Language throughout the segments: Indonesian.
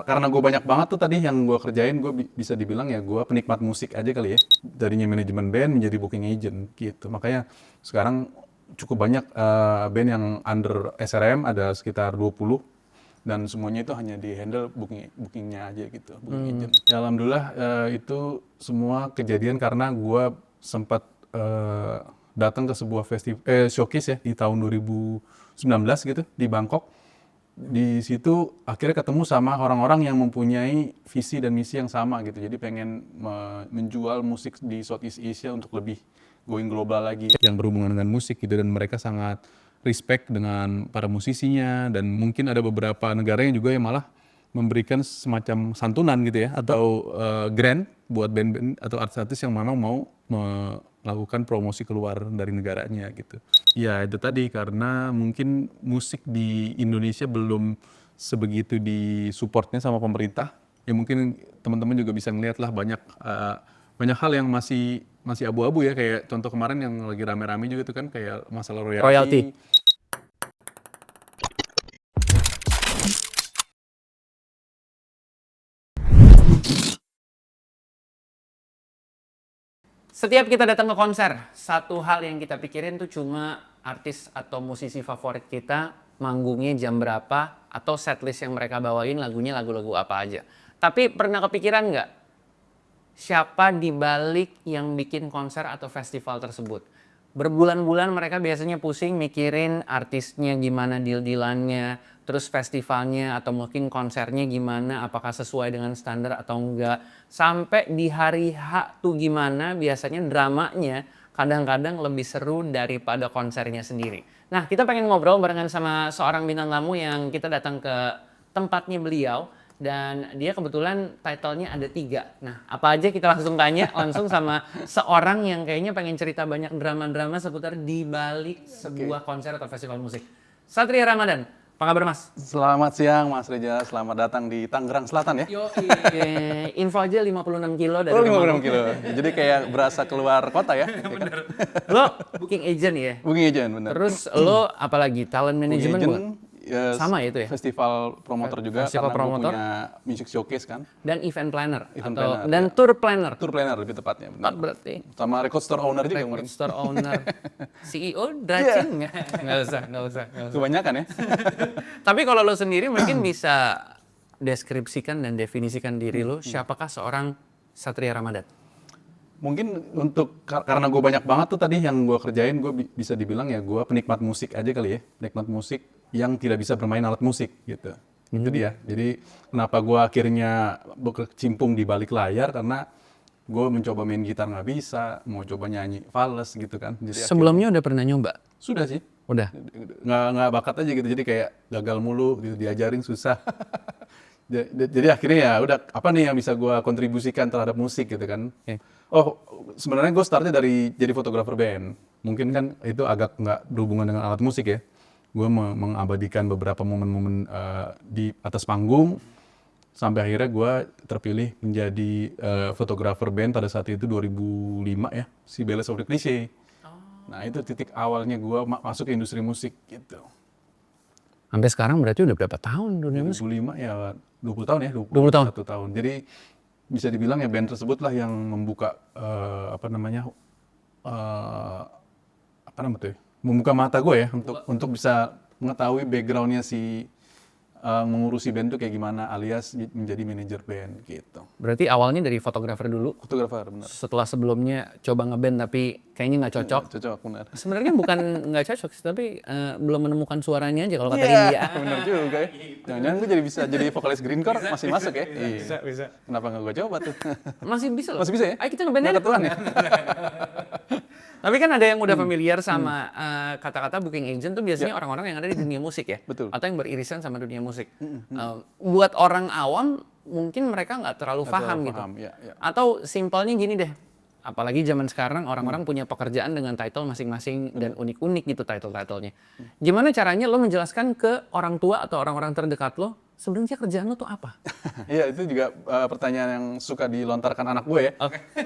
karena gue banyak banget tuh tadi yang gue kerjain, gue bisa dibilang ya gue penikmat musik aja kali ya. Darinya manajemen band menjadi booking agent gitu. Makanya sekarang cukup banyak band yang under SRM, ada sekitar 20. Dan semuanya itu hanya di handle bookingnya aja gitu, booking agent. Ya alhamdulillah itu semua kejadian karena gue sempat datang ke sebuah showcase ya di tahun 2019 gitu di Bangkok. Di situ akhirnya ketemu sama orang-orang yang mempunyai visi dan misi yang sama gitu. Jadi pengen menjual musik di Southeast Asia untuk lebih going global lagi. Yang berhubungan dengan musik gitu, dan mereka sangat respect dengan para musisinya, dan mungkin ada beberapa negara yang juga yang malah memberikan semacam santunan gitu ya, atau grant buat band-band atau artis-artis yang memang mau melakukan promosi keluar dari negaranya gitu. Ya itu tadi, karena mungkin musik di Indonesia belum sebegitu disupportnya sama pemerintah. Ya mungkin teman-teman juga bisa ngeliat lah banyak hal yang masih abu-abu ya, kayak contoh kemarin yang lagi rame-rame juga tuh kan kayak masalah royalti. Setiap kita datang ke konser, satu hal yang kita pikirin tuh cuma artis atau musisi favorit kita manggungnya jam berapa, atau setlist yang mereka bawain lagunya lagu-lagu apa aja. Tapi pernah kepikiran nggak siapa di balik yang bikin konser atau festival tersebut? Berbulan-bulan mereka biasanya pusing mikirin artisnya gimana deal-dealannya, terus festivalnya atau mungkin konsernya gimana, apakah sesuai dengan standar atau enggak. Sampai di hari H tuh gimana, biasanya dramanya kadang-kadang lebih seru daripada konsernya sendiri. Nah, kita pengen ngobrol barengan sama seorang bintang tamu yang kita datang ke tempatnya beliau. Dan dia kebetulan title-nya ada 3. Nah, apa aja kita langsung tanya langsung sama seorang yang kayaknya pengen cerita banyak drama-drama seputar di balik sebuah konser atau festival musik. Satria Ramadan, apa kabar Mas? Selamat siang Mas Reza, selamat datang di Tangerang Selatan ya. Info aja 56 kilo dari 56 kilo, jadi kayak berasa keluar kota ya. Bener. Lo booking agent ya? Booking agent, bener. Terus lo apalagi talent management bukan? Ya, sama itu ya? Festival promotor juga, Festival karena promotor. punya music showcase kan. Dan event planner, Planner, dan ya. tour planner. Tour planner lebih tepatnya, benar. Berarti Sama record store owner juga mungkin. record store owner, CEO, Dracin nggak usah. Kebanyakan ya. Tapi kalau lo sendiri mungkin bisa deskripsikan dan definisikan diri lo, siapakah seorang Satria Ramadan? Mungkin karena gue banyak banget tuh tadi yang gue kerjain, gue bisa dibilang ya gue penikmat musik aja kali ya. Penikmat musik yang tidak bisa bermain alat musik gitu. Itu dia. Jadi kenapa gue akhirnya berkecimpung di balik layar, karena gue mencoba main gitar nggak bisa, mau coba nyanyi fales gitu kan. Jadi Sebelumnya udah pernah nyoba? sudah sih. Udah? Nggak bakat aja gitu, jadi kayak gagal mulu gitu, diajarin susah. Jadi akhirnya ya udah, apa nih yang bisa gue kontribusikan terhadap musik gitu kan. Oh, sebenarnya gue startnya dari jadi fotografer band. Mungkin kan itu agak nggak berhubungan dengan alat musik ya. Gue mengabadikan beberapa momen-momen di atas panggung, sampai akhirnya gue terpilih menjadi fotografer band pada saat itu 2005 ya, si Bells of the Cliché. Nah itu titik awalnya gue masuk ke industri musik gitu. Sampai sekarang berarti udah berapa tahun dunia musik? 2005 ya 20 tahun ya, 20 tahun. 1 tahun. Jadi bisa dibilang ya band tersebut lah yang membuka membuka mata gue ya untuk bisa mengetahui backgroundnya si mengurusi band itu kayak gimana, alias menjadi manajer band gitu. Berarti awalnya dari fotografer dulu, Fotografer, benar. setelah sebelumnya coba ngeband tapi kayaknya nggak cocok. Cocok, benar. Sebenarnya bukan nggak cocok sih, tapi belum menemukan suaranya aja kalau kata India. Benar juga ya. Jangan-jangan gue bisa jadi vokalis Greencore, masih masuk ya? Bisa. Kenapa nggak gue coba tuh? Masih bisa loh. Masih bisa ya? Ayo kita ngeband aja. Nggak ketuan ya? Tapi kan ada yang udah familiar sama kata-kata booking agent tuh biasanya orang-orang yang ada di dunia musik ya. Betul. Atau yang beririsan sama dunia musik. Buat orang awam mungkin mereka nggak terlalu paham gitu. Ya. Atau simpelnya gini deh. Apalagi zaman sekarang orang-orang punya pekerjaan dengan title masing-masing dan unik-unik gitu title-titlenya. Gimana caranya lo menjelaskan ke orang tua atau orang-orang terdekat lo, sebenarnya kerjaan lo tuh apa? Iya, itu juga pertanyaan yang suka dilontarkan anak gue ya.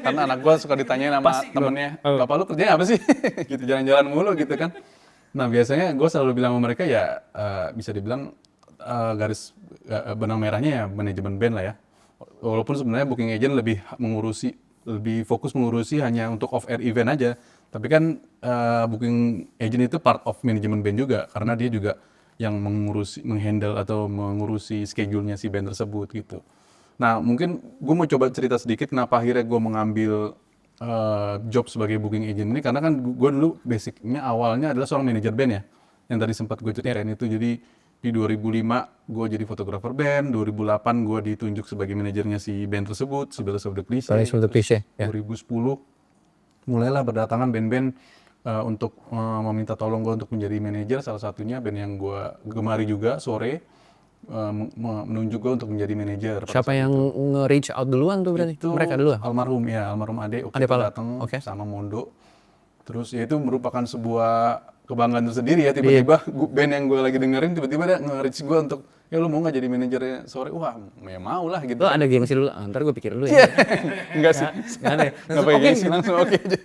Karena anak gue suka ditanyain sama temennya, bapak lu kerjanya apa sih? Gitu, jalan-jalan mulu gitu kan. Nah biasanya gue selalu bilang sama mereka ya bisa dibilang garis benang merahnya ya manajemen band lah ya. Walaupun sebenarnya booking agent lebih fokus mengurusi hanya untuk off air event aja. Tapi kan booking agent itu part of manajemen band juga karena dia juga yang menghandle atau mengurusi schedule-nya si band tersebut gitu. Nah, mungkin gue mau coba cerita sedikit kenapa akhirnya gue mengambil job sebagai booking agent ini karena kan gue dulu basicnya awalnya adalah seorang manajer band ya. Yang tadi sempat gue ceritain itu. Jadi di 2005 gue jadi fotografer band, 2008 gue ditunjuk sebagai manajernya si band tersebut, si Brothers of the Cliché. Brothers of the Cliché, ya. 2010 mulailah berdatangan band-band untuk meminta tolong gue untuk menjadi manajer. Salah satunya band yang gue gemari juga, Sore, menunjuk gue untuk menjadi manajer. Siapa yang nge-reach out duluan tuh berarti? Itu Mereka dulu? almarhum Ade waktu Ade itu Pala, datang oke. sama Mondo. Terus ya itu merupakan sebuah kebanggaan tersendiri ya, tiba-tiba band yang gue lagi dengerin tiba-tiba dia nge-reach gue untuk, ya lu mau nggak jadi manajernya Sore? Wah, ya mau lah gitu. Lo ada gengsi dulu, ntar gue pikir dulu ya. Enggak sih. Nggak ada ya? Nggak pakai gengsi, langsung oke aja.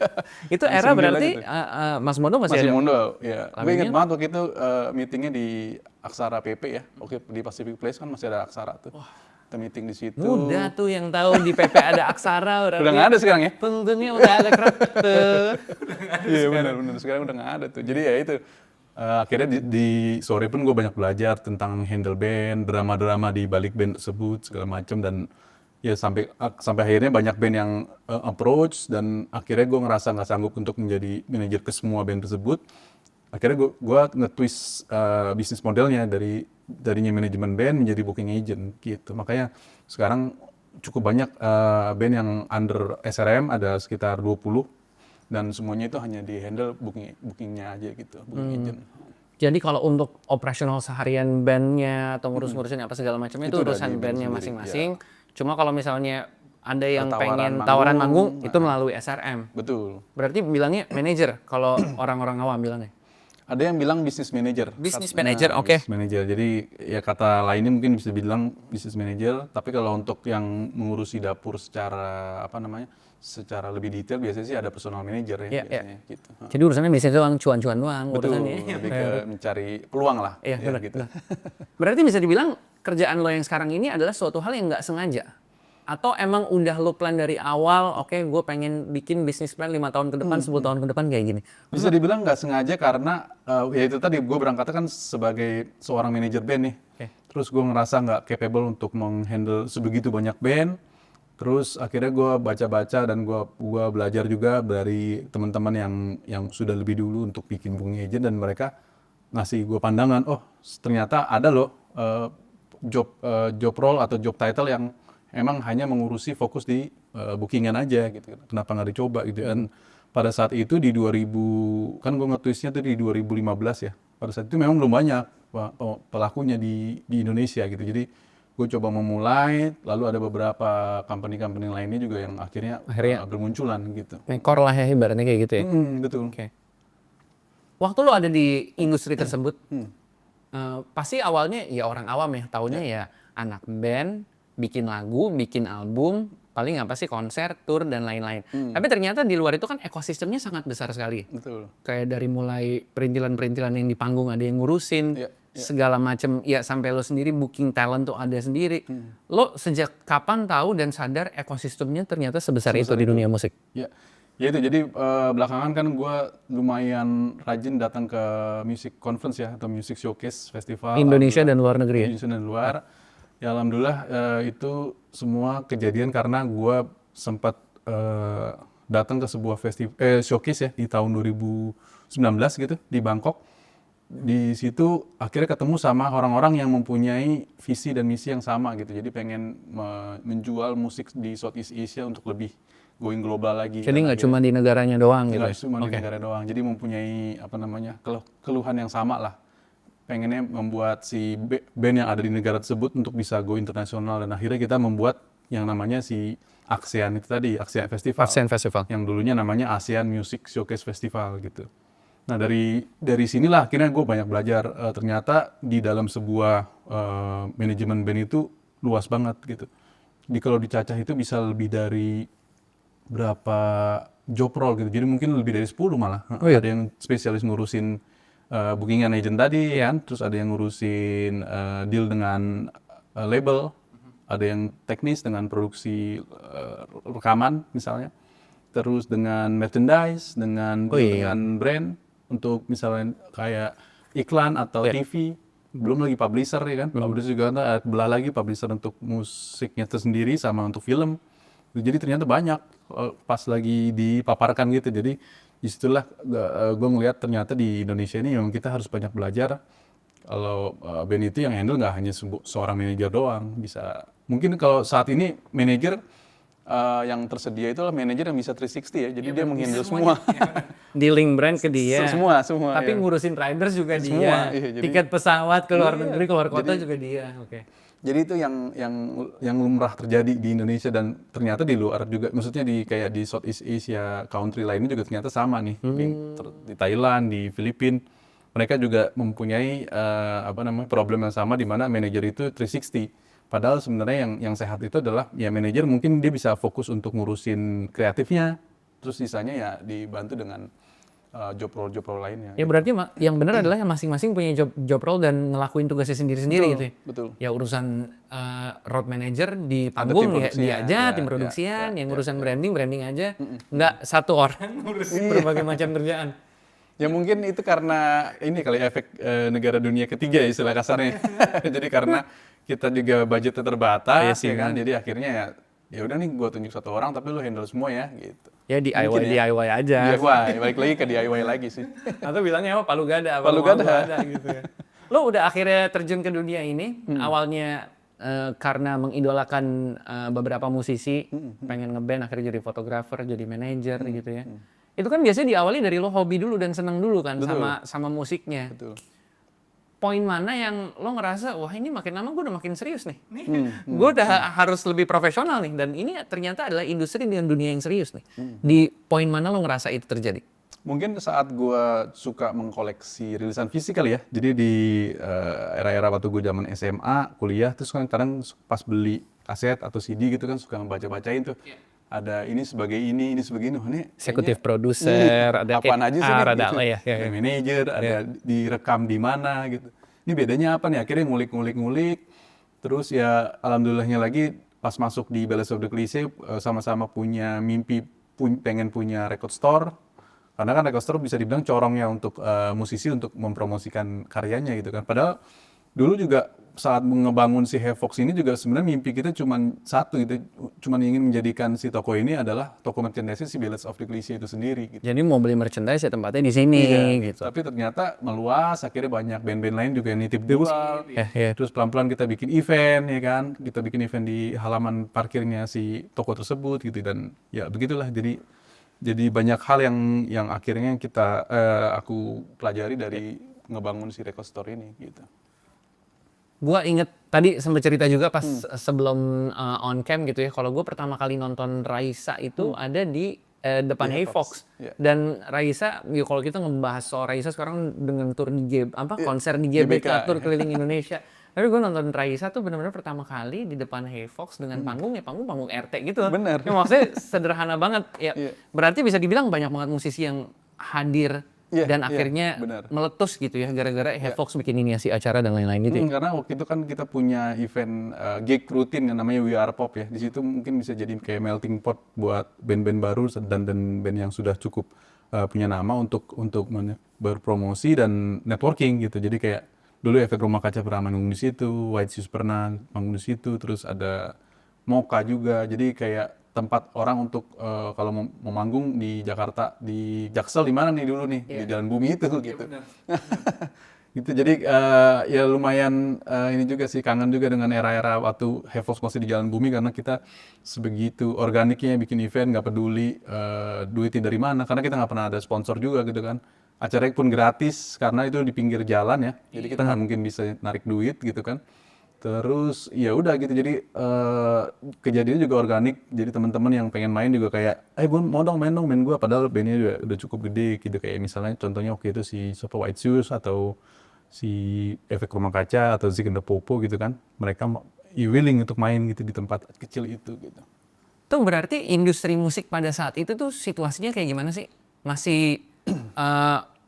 Itu era Langsung berarti deal aja Mas Mondo masih Masih ada? Mondo, ya. Gue Lagunya? inget banget waktu itu meetingnya di Aksara PP ya. Oke, di Pacific Place kan masih ada Aksara tuh. Kita meeting di situ. Muda tuh yang tahu di PP ada Aksara berarti. Udah nggak ada sekarang ya? Punggungnya udah ada krep tuh. Iya benar. Sekarang udah nggak ada tuh. Jadi ya itu. Akhirnya di Sore pun gue banyak belajar tentang handle band, drama-drama di balik band tersebut segala macam dan ya sampai akhirnya banyak band yang approach dan akhirnya gue ngerasa nggak sanggup untuk menjadi manajer ke semua band tersebut. Akhirnya gue nge-twist bisnis modelnya darinya manajemen band menjadi booking agent gitu. Makanya sekarang cukup banyak band yang under SRM, ada sekitar 20 dan semuanya itu hanya di handle bookingnya aja gitu, booking agent. Jadi kalau untuk operasional seharian bandnya atau ngurus-ngurusin apa segala macamnya itu Itu udah urusan di band bandnya sendiri, masing-masing. Cuma kalau misalnya ada yang Tawaran pengen tawaran manggung, manggung itu melalui SRM. Betul. Berarti bilangnya manager kalau orang-orang awam bilangnya. Ada yang bilang business manager. Business manager, oke. Business manager. Jadi ya kata lainnya mungkin bisa bilang business manager. Tapi kalau untuk yang mengurusi dapur secara secara lebih detail biasanya sih ada personal manager ya biasanya. Gitu. Jadi urusannya biasanya doang, cuan-cuan doang Betul. urusannya. Lebih ke mencari peluang lah. Iya, ya, benar. gitu. Berarti bisa dibilang kerjaan lo yang sekarang ini adalah suatu hal yang nggak sengaja? Atau emang udah lo plan dari awal, oke, gue pengen bikin bisnis plan 5 tahun ke depan, 10 tahun ke depan kayak gini? Bisa dibilang nggak sengaja karena ya itu tadi gue berangkatnya kan sebagai seorang manajer band nih. Oke. Terus gue ngerasa nggak capable untuk menghandle sebegitu banyak band. Terus akhirnya gue baca-baca dan gue belajar juga dari teman-teman yang sudah lebih dulu untuk bikin booking agent dan mereka ngasih gue pandangan, oh ternyata ada loh job role atau job title yang emang hanya mengurusi fokus di bookingan aja gitu. Kenapa nggak dicoba gitu. Dan pada saat itu di 2000, kan gue nge-twistnya tuh di 2015 ya. Pada saat itu memang belum banyak pelakunya di Indonesia gitu. Jadi gue coba memulai, lalu ada beberapa company-company lainnya juga yang akhirnya bermunculan gitu. Mekor lah ya ibaratnya kayak gitu ya? Betul. Oke. Waktu lo ada di industri tersebut, pasti awalnya ya orang awam ya, taunya ya anak band, bikin lagu, bikin album, paling apa sih konser, tour dan lain-lain. Tapi ternyata di luar itu kan ekosistemnya sangat besar sekali. Betul. Kayak dari mulai perintilan-perintilan yang di panggung ada yang ngurusin, Iya, segala macam, ya sampai lo sendiri booking talent tuh ada sendiri. Lo sejak kapan tahu dan sadar ekosistemnya ternyata sebesar itu di dunia musik? Ya itu jadi belakangan kan gue lumayan rajin datang ke music conference ya atau music showcase festival Indonesia dan luar negeri ya? Indonesia dan luar. Ya alhamdulillah itu semua kejadian karena gue sempat datang ke sebuah showcase ya di tahun 2019 gitu di Bangkok. Di situ akhirnya ketemu sama orang-orang yang mempunyai visi dan misi yang sama gitu. Jadi pengen menjual musik di Southeast Asia untuk lebih going global lagi. Jadi nggak cuma di negaranya doang gitu? Nggak cuma di negara doang. Jadi mempunyai keluhan yang sama lah. Pengennya membuat si band yang ada di negara tersebut untuk bisa go internasional dan akhirnya kita membuat yang namanya si ASEAN itu tadi, ASEAN Festival. ASEAN Festival. Yang dulunya namanya ASEAN Music Showcase Festival gitu. Nah dari sinilah akhirnya gue banyak belajar ternyata di dalam sebuah manajemen band itu luas banget gitu. Jadi kalau dicacah itu bisa lebih dari berapa job role gitu. Jadi mungkin lebih dari 10 malah. Oh, iya? Ada yang spesialis ngurusin bookingan agent tadi kan, terus ada yang ngurusin deal dengan label, ada yang teknis dengan produksi rekaman misalnya, terus dengan merchandise, dengan deal dengan brand untuk misalnya kayak iklan atau TV, belum lagi publisher ya kan, publisher juga ada belah lagi publisher untuk musiknya tersendiri sama untuk film. Jadi ternyata banyak pas lagi dipaparkan gitu. Jadi disitulah gue ngeliat ternyata di Indonesia ini memang kita harus banyak belajar. Kalau band itu yang handle nggak hanya seorang manajer doang, bisa mungkin kalau saat ini manajer yang tersedia itu adalah manajer yang bisa 360 ya, jadi dia menghandle semua. Dealing brand ke dia. Semua. Tapi ya. ngurusin riders juga Semua, dia. iya, jadi- Tiket pesawat ke luar Iya, negeri, keluar kota jadi- juga dia. Oke. Jadi itu yang lumrah terjadi di Indonesia dan ternyata di luar juga, maksudnya di kayak di Southeast Asia country lainnya juga ternyata sama nih. Di Thailand, di Filipina, mereka juga mempunyai problem yang sama di mana manajer itu 360. Padahal sebenarnya yang sehat itu adalah ya manajer mungkin dia bisa fokus untuk ngurusin kreatifnya, terus sisanya ya dibantu dengan job role lainnya. Ya berarti yang benar adalah yang masing-masing punya job role dan ngelakuin tugasnya sendiri-sendiri gitu ya. Betul. Ya urusan road manager di tim panggung ya produksinya, dia aja, ya, tim produksian, yang urusan branding aja. Nggak satu orang ngurusin berbagai macam kerjaan. Ya mungkin itu karena ini kali efek negara dunia ketiga ya istilah kasarnya. Jadi karena kita juga budgetnya terbatas ya kan. Jadi akhirnya ya udah nih gue tunjuk satu orang tapi lu handle semua ya gitu. Ya DIY aja. DIY, balik lagi ke DIY lagi sih. Atau bilangnya apa Palu Gada, Palu Gada. gitu ya. Lo udah akhirnya terjun ke dunia ini, awalnya karena mengidolakan beberapa musisi, pengen ngeband, akhirnya jadi fotografer, jadi manajer gitu ya. Itu kan biasanya diawali dari lo hobi dulu dan senang dulu kan sama musiknya. Betul. Poin mana yang lo ngerasa, wah ini makin lama gue udah makin serius nih. Gue udah harus lebih profesional nih. Dan ini ternyata adalah industri dengan dunia yang serius nih. Di poin mana lo ngerasa itu terjadi? Mungkin saat gue suka mengkoleksi rilisan fisik kali ya. Jadi di era-era waktu gue zaman SMA, kuliah, terus kan kadang pas beli kaset atau CD gitu kan suka ngebaca-bacain tuh. Ada ini sebagai ini sebagai ini. Oh, ini Eksekutif produser, ada apaan aja sih nih, ada gitu. apa ya? Ada manajer, ada direkam di mana gitu. Ini bedanya apa nih? Akhirnya ngulik. Terus ya alhamdulillahnya lagi pas masuk di Ballet of the Cliché sama-sama punya mimpi pengen punya record store. Karena kan record store bisa dibilang corongnya untuk musisi untuk mempromosikan karyanya gitu kan. Padahal dulu juga saat ngebangun si Hevox ini juga sebenarnya mimpi kita cuma satu gitu, cuma ingin menjadikan si toko ini adalah toko merchandise si Ballet of the Cliché itu sendiri gitu. Jadi mau beli merchandise ya tempatnya di sini gitu. Tapi ternyata meluas, akhirnya banyak band-band lain juga yang nitip jual. Terus pelan-pelan kita bikin event ya kan, kita bikin event di halaman parkirnya si toko tersebut gitu dan ya begitulah. Jadi banyak hal yang akhirnya aku pelajari dari ngebangun si record store ini gitu. Gua inget tadi sempat cerita juga pas sebelum on cam gitu ya. Kalau gue pertama kali nonton Raisa itu ada di depan Di Hevox. Yeah. Dan Raisa, ya kalau kita ngebahas soal Raisa sekarang dengan tour di konser di GBK, GBK, tour keliling Indonesia. Tapi gue nonton Raisa tuh benar-benar pertama kali di depan Hevox dengan panggung RT gitu. Bener. Ya, maksudnya sederhana banget. Ya, Iya. berarti bisa dibilang banyak banget musisi yang hadir dan akhirnya benar. meletus gitu ya gara-gara Hevox bikin inisiasi acara dan lain-lain gitu. Karena waktu itu kan kita punya event gig rutin yang namanya We Are Pop ya. Di situ mungkin bisa jadi kayak melting pot buat band-band baru dan band yang sudah cukup punya nama untuk berpromosi dan networking gitu. Jadi kayak dulu Efek Rumah Kaca pernah manggung di situ, White Shoes pernah manggung di situ, terus ada Mocha juga. Jadi kayak tempat orang untuk kalau mau manggung di Jakarta, di Jaksel di mana nih dulu nih, di Jalan Bumi itu gitu. Gitu. Jadi ya lumayan ini juga sih, kangen juga dengan era-era waktu Hevox masih di Jalan Bumi karena kita sebegitu organiknya bikin event, nggak peduli duitnya dari mana karena kita nggak pernah ada sponsor juga gitu kan. Acaranya pun gratis karena itu di pinggir jalan ya, jadi kita nggak mungkin bisa narik duit gitu kan. Terus ya udah gitu, jadi kejadiannya juga organik. Jadi teman-teman yang pengen main juga kayak, gue mau dong main gue. Padahal bandnya udah cukup gede gitu. Kayak misalnya contohnya waktu itu si White Shoes atau si Efek Rumah Kaca atau Zik and the Popo gitu kan. Mereka willing untuk main gitu di tempat kecil itu gitu. Tuh berarti industri musik pada saat itu tuh situasinya kayak gimana sih? Masih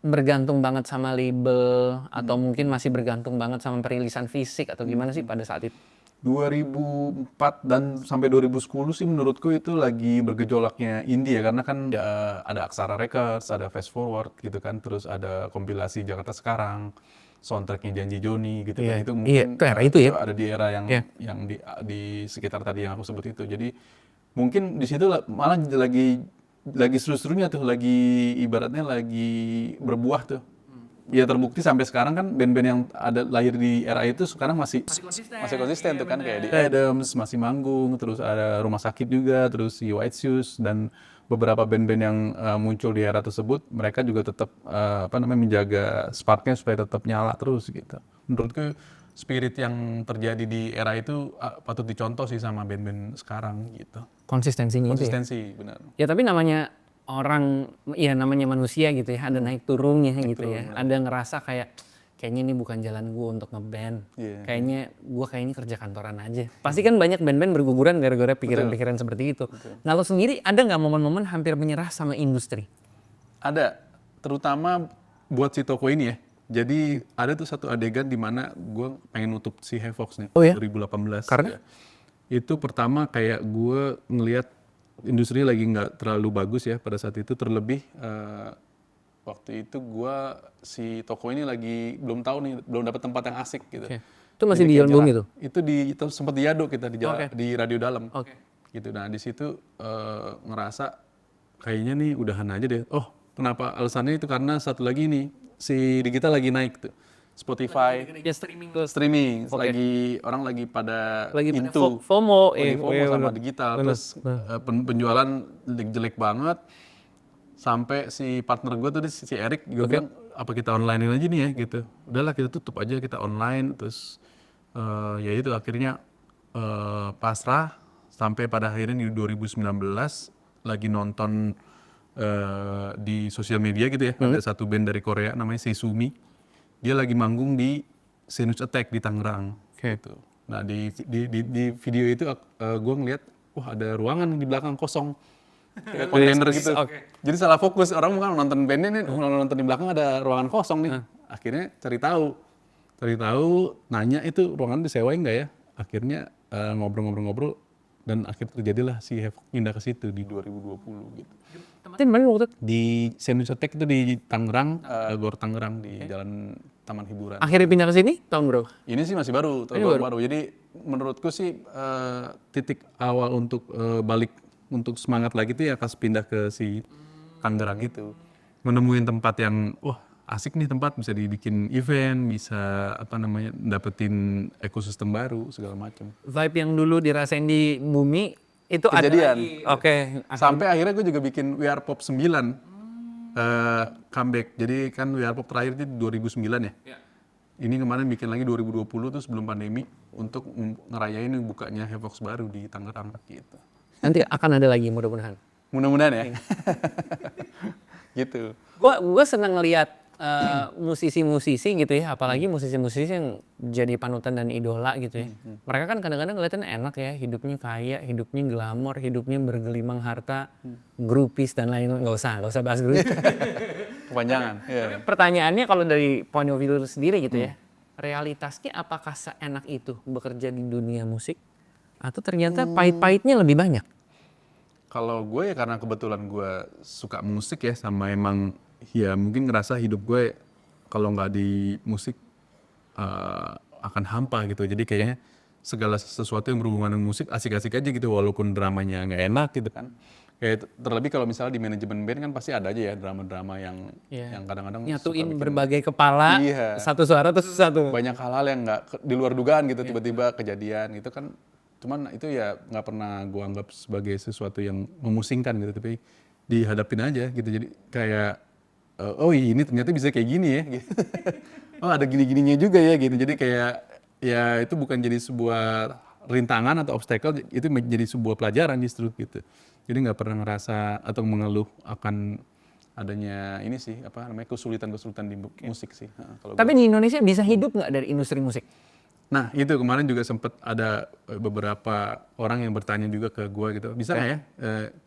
bergantung banget sama label atau mungkin masih bergantung banget sama perilisan fisik atau gimana sih pada saat itu? 2004 dan sampai 2010 sih menurutku itu lagi bergejolaknya indie ya, karena kan ada Aksara Records, ada Fast Forward gitu kan, terus ada kompilasi Jakarta Sekarang, soundtracknya Janji Joni gitu kan, Iya, itu iya, mungkin itu era itu ya. ada di era yang Iya. di sekitar tadi yang aku sebut itu. Jadi mungkin di situ malah lagi seru-serunya tuh, lagi ibaratnya lagi berbuah tuh. Ya terbukti sampai sekarang kan band-band yang ada lahir di era itu sekarang masih konsisten tuh kan, kayak di Adams masih manggung, terus ada Rumah Sakit juga, terus si White Shoes dan beberapa band-band yang muncul di era tersebut, mereka juga tetap menjaga sparknya supaya tetap nyala terus gitu. Menurutku spirit yang terjadi di era itu patut dicontoh sih sama band-band sekarang gitu. Konsistensinya itu ya. Konsistensi, benar. Ya tapi namanya orang, ya namanya manusia gitu ya, ada naik turunnya gitu ya. Ada ngerasa kayaknya ini bukan jalan gue untuk ngeband. Iya. Kayaknya kerja kantoran aja. Pasti kan banyak band-band berguguran gara-gara pikiran-pikiran seperti itu. Nah lo sendiri ada nggak momen-momen hampir menyerah sama industri? Ada, terutama buat si toko ini ya. Jadi ada tuh satu adegan di mana gue pengen nutup si Hevox nih, Oh ya? 2018. Karena? Ya. Itu pertama kayak gue ngelihat industri lagi nggak terlalu bagus ya pada saat itu, terlebih waktu itu si toko ini lagi belum tahu nih, belum dapat tempat yang asik gitu. Oke. Itu masih Jadi di kayak Jalan Bumi tuh? Itu sempat di Yado kita di Radio Dalam. Oke. Gitu. Nah di situ ngerasa kayaknya nih udahan aja deh. Oh kenapa alasannya itu karena satu lagi nih, si digital lagi naik tuh. Spotify, Ya streaming tuh. streaming, Oke. orang lagi pada Lagi pada into. FOMO. Lagi FOMO iya, sama bener. digital. Bener. Terus penjualan jelek banget. Sampai si partner gue tuh si Erik juga bilang, apa kita online aja nih ya gitu. Udahlah kita tutup aja, kita online. Terus ya itu akhirnya pasrah. Sampai pada akhirnya di 2019 lagi nonton di sosial media gitu ya. Ada satu band dari Korea namanya Seisumi. Dia lagi manggung di Sinus Attack di Tangerang. Gitu. Nah di video itu gue ngeliat, wah ada ruangan di belakang kosong. Kayak kontainer gitu. Jadi salah fokus, orang bukan nonton bandnya nih, nonton di belakang ada ruangan kosong nih. Akhirnya cari tahu, nanya itu ruangan disewain nggak ya. Akhirnya ngobrol-ngobrol dan akhirnya terjadilah si Havoc pindah ke situ di 2020 gitu. Tempatnya di mana waktu itu? Di Senusotek itu di Tangerang, Gor Tangerang di Jalan Taman Hiburan. Akhirnya pindah ke sini tahun berapa? Ini sih masih baru, baru. Jadi menurutku sih titik awal untuk balik untuk semangat lagi itu ya pas pindah ke si Tangerang gitu. Menemuin tempat yang wah asik nih, tempat bisa dibikin event, bisa dapetin ekosistem baru segala macam. Vibe yang dulu dirasain di Bumi itu Kejadian. ada lagi. Oke. Sampai akhirnya gue juga bikin We Are Pop 9 comeback. Jadi kan We Are Pop terakhir itu 2009 ya. Ini kemarin bikin lagi 2020 tuh sebelum pandemi untuk ngerayain bukanya Hevox baru di Tangerang gitu. Nanti akan ada lagi mudah-mudahan. Mudah-mudahan ya. Gitu. Gua senang ngelihat musisi-musisi gitu ya, apalagi musisi-musisi yang jadi panutan dan idola gitu ya. Mereka kan kadang-kadang kelihatan enak ya, hidupnya kaya, hidupnya glamor, hidupnya bergelimang harta, groupies dan lain-lain. Nggak usah bahas groupies. Kepanjangan. Iya. Pertanyaannya kalau dari point of view sendiri gitu ya, realitasnya apakah seenak itu bekerja di dunia musik? Atau ternyata pahit-pahitnya lebih banyak? Kalau gue ya karena kebetulan gue suka musik ya, sama emang ya mungkin ngerasa hidup gue kalau nggak di musik akan hampa gitu. Jadi kayaknya segala sesuatu yang berhubungan dengan musik asik-asik aja gitu, walaupun dramanya nggak enak gitu kan. Kayak terlebih kalau misalnya di manajemen band kan pasti ada aja ya drama-drama yang kadang-kadang Nyatuin suka bikin berbagai kepala, Iya. satu suara terus satu. banyak hal-hal yang nggak di luar dugaan gitu, tiba-tiba kejadian gitu kan. Cuman itu ya nggak pernah gue anggap sebagai sesuatu yang memusingkan gitu, tapi dihadapin aja gitu. Jadi kayak oh ini ternyata bisa kayak gini ya gitu. Oh ada gini-gininya juga ya gitu. Jadi kayak ya itu bukan jadi sebuah rintangan atau obstacle, itu menjadi sebuah pelajaran justru gitu. Jadi nggak pernah ngerasa atau mengeluh akan adanya ini sih kesulitan-kesulitan di musik sih. Kalau Tapi di Indonesia bisa hidup nggak dari industri musik? Nah itu kemarin juga sempat ada beberapa orang yang bertanya juga ke gue gitu, bisa nggak ya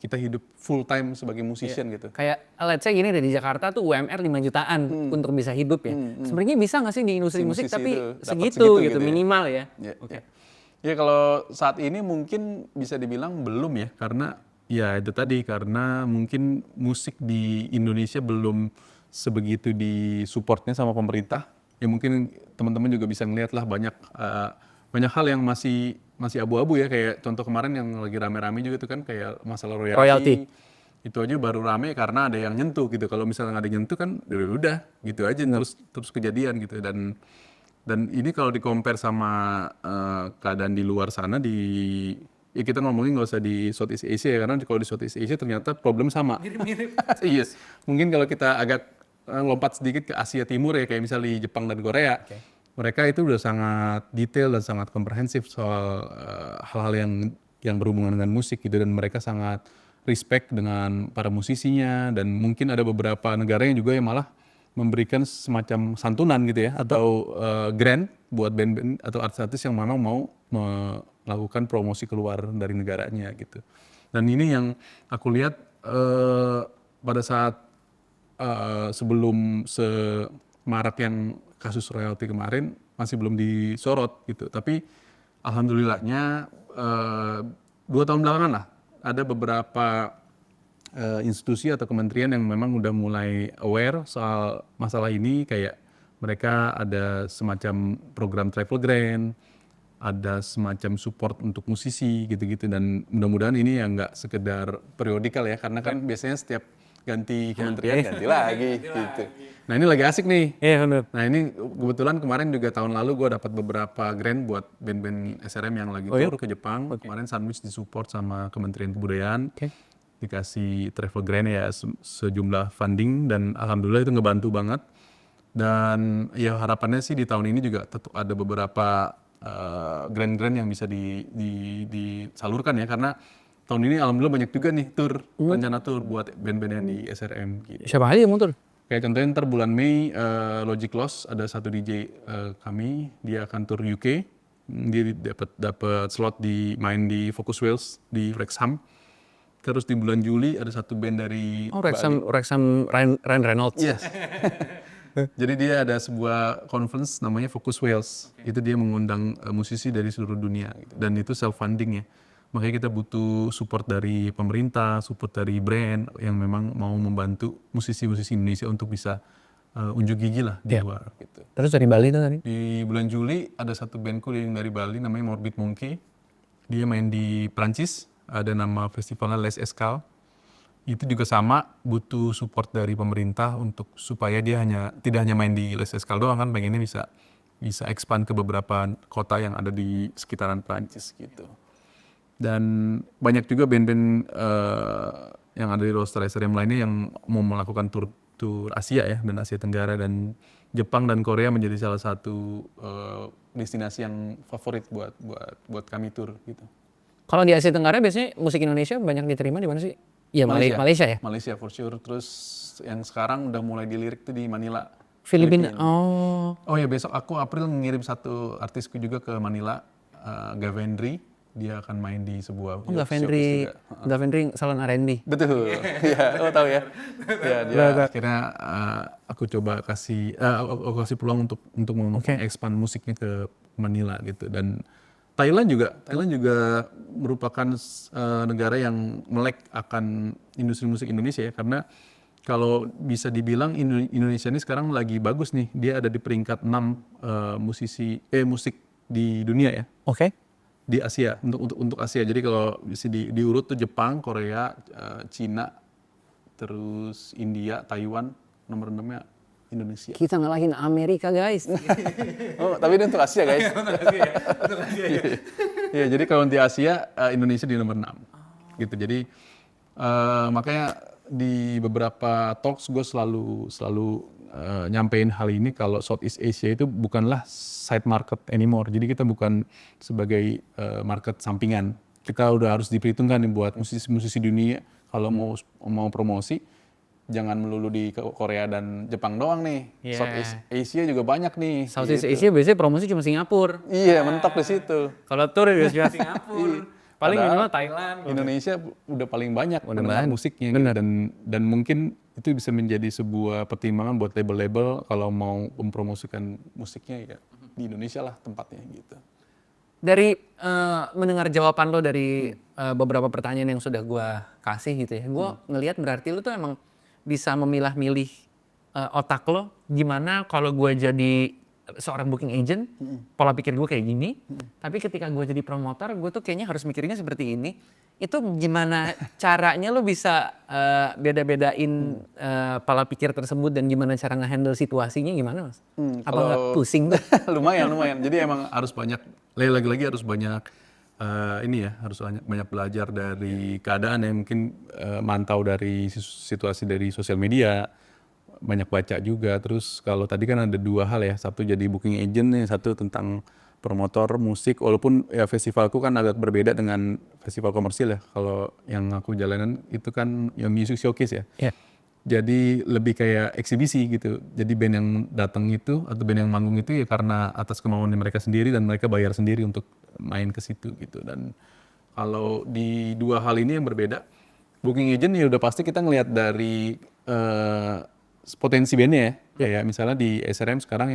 kita hidup full time sebagai musician gitu. Kayak let's say gini deh, di Jakarta tuh UMR 5 jutaan untuk bisa hidup ya. Sebenarnya bisa nggak sih di industri Si musik musisi tapi itu dapat segitu segitu gitu gitu ya. minimal ya. Ya, ya. Ya kalau saat ini mungkin bisa dibilang belum ya, karena ya itu tadi, karena mungkin musik di Indonesia belum sebegitu disupportnya sama pemerintah. Ya mungkin teman-teman juga bisa ngeliat lah banyak hal yang masih abu-abu ya, kayak contoh kemarin yang lagi rame-rame juga tuh kan kayak masalah Royalti. royalti. Itu aja baru rame karena ada yang nyentuh gitu. Kalau misalnya nggak ada yang nyentuh kan udah gitu aja terus kejadian gitu. Dan ini kalau di compare sama keadaan di luar sana ya kita ngomongin nggak usah di Southeast Asia ya, karena kalau di Southeast Asia ternyata problem sama. Mirip-mirip. Yes. Mungkin kalau kita agak lompat sedikit ke Asia Timur ya, kayak misalnya di Jepang dan Korea, mereka itu udah sangat detail dan sangat komprehensif soal hal-hal yang berhubungan dengan musik gitu, dan mereka sangat respect dengan para musisinya, dan mungkin ada beberapa negara yang juga yang malah memberikan semacam santunan gitu ya, atau grant buat band-band atau artis-artis yang memang mau melakukan promosi keluar dari negaranya gitu. Dan ini yang aku lihat pada saat sebelum semarak yang kasus royalti kemarin masih belum disorot gitu. Tapi alhamdulillahnya 2 tahun belakangan lah ada beberapa institusi atau kementerian yang memang udah mulai aware soal masalah ini, kayak mereka ada semacam program travel grant, ada semacam support untuk musisi gitu-gitu, dan mudah-mudahan ini ya nggak sekedar periodikal ya, karena kan biasanya setiap ganti kementerian ganti lagi gitu. Nah ini lagi asik nih. Iya benar. Nah ini kebetulan kemarin juga tahun lalu gue dapat beberapa grant buat band-band SRM yang lagi tour ke Jepang. Kemarin Sandwich disupport sama Kementerian Kebudayaan. Dikasih travel grant ya sejumlah funding, dan alhamdulillah itu ngebantu banget. Dan ya harapannya sih di tahun ini juga tetap ada beberapa grant-grant yang bisa disalurkan ya, karena tahun ini alhamdulillah banyak juga nih rencana tour buat band-band yang di SRM gitu. Siapa aja yang mau tuh? Kayak contohnya ntar bulan Mei Logic Loss ada satu DJ kami, dia akan tour UK. Dia dapat slot main di Focus Wales di Wrexham. Terus di bulan Juli ada satu band dari Wrexham Ryan Reynolds. Yes. Jadi dia ada sebuah conference namanya Focus Wales. Itu dia mengundang musisi dari seluruh dunia gitu. Dan itu self funding ya. Makanya kita butuh support dari pemerintah, support dari brand yang memang mau membantu musisi-musisi Indonesia untuk bisa unjuk gigi lah di luar gitu. Terus dari Bali tuh tadi? Di bulan Juli ada satu bandku yang dari Bali namanya Morbid Monkey. Dia main di Prancis, ada nama festivalnya Les Escales. Itu juga sama, butuh support dari pemerintah untuk supaya dia tidak hanya main di Les Escales doang kan, pengennya bisa expand ke beberapa kota yang ada di sekitaran Prancis gitu. Dan banyak juga band-band yang ada di roster SRM lainnya yang mau melakukan tour Asia ya, dan Asia Tenggara, dan Jepang dan Korea menjadi salah satu destinasi yang favorit buat kami tour gitu. Kalau di Asia Tenggara biasanya musik Indonesia banyak diterima di mana sih? Iya Malaysia ya? Malaysia for sure. Terus yang sekarang udah mulai dilirik tuh di Manila. Filipina. Oh ya, besok aku April ngirim satu artisku juga ke Manila, Gavendry. Dia akan main di sebuah Gavendry salon R&B. Betul. Ya, lo tahu ya. Ya, dia akhirnya aku coba kasih peluang untuk expand musiknya ke Manila gitu. Dan Thailand juga merupakan negara yang melek akan industri musik Indonesia ya, karena kalau bisa dibilang Indonesia ini sekarang lagi bagus nih. Dia ada di peringkat 6 musik di dunia ya. Oke. Di Asia, untuk Asia. Jadi kalau bisa diurut tuh Jepang, Korea, Cina, terus India, Taiwan, nomor 6-nya Indonesia. Kita ngalahin Amerika guys. Oh, tapi ini untuk Asia guys. Untuk Asia ya. Ya, jadi kalau di Asia Indonesia di nomor 6. Gitu. Jadi makanya di beberapa talks gue selalu nyampein hal ini, kalau Southeast Asia itu bukanlah side market anymore. Jadi kita bukan sebagai market sampingan. Kita udah harus diperhitungkan nih buat musisi-musisi dunia kalau mau promosi. jangan melulu di Korea dan Jepang doang nih. Yeah. Southeast Asia juga banyak nih. Southeast gitu. Asia biasanya promosi cuma Singapura. Iya, mentok di situ. Kalau tour ya cuma Singapura. Paling Padahal minimal Thailand. Indonesia udah paling banyak pendengar banyak. musiknya gitu. Dan mungkin itu bisa menjadi sebuah pertimbangan buat label-label kalau mau mempromosikan musiknya ya di Indonesia lah tempatnya gitu. Dari mendengar jawaban lo dari beberapa pertanyaan yang sudah gue kasih gitu ya, gue ngelihat berarti lo tuh emang bisa memilah-milih otak lo gimana kalau gue jadi seorang booking agent, pola pikir gue kayak gini, tapi ketika gue jadi promotor, gue tuh kayaknya harus mikirnya seperti ini. Itu gimana caranya lo bisa beda-bedain pola pikir tersebut dan gimana cara nge-handle situasinya gimana, Mas? Apa nggak pusing tuh? lumayan. Jadi emang harus banyak, lagi-lagi harus banyak harus banyak belajar dari keadaan ya, mungkin mantau dari situasi dari sosial media, banyak baca juga. Terus kalau tadi kan ada dua hal ya, satu jadi booking agent nih, satu tentang promotor musik, walaupun ya festivalku kan agak berbeda dengan festival komersil ya. Kalau yang aku jalanin itu kan yang music showcase ya. Yeah. Jadi lebih kayak eksibisi gitu. Jadi band yang datang itu atau band yang manggung itu ya karena atas kemauan mereka sendiri dan mereka bayar sendiri untuk main ke situ gitu. Dan kalau di dua hal ini yang berbeda, booking agent ya udah pasti kita ngelihat dari potensi bandnya ya. Kayak misalnya di SRM sekarang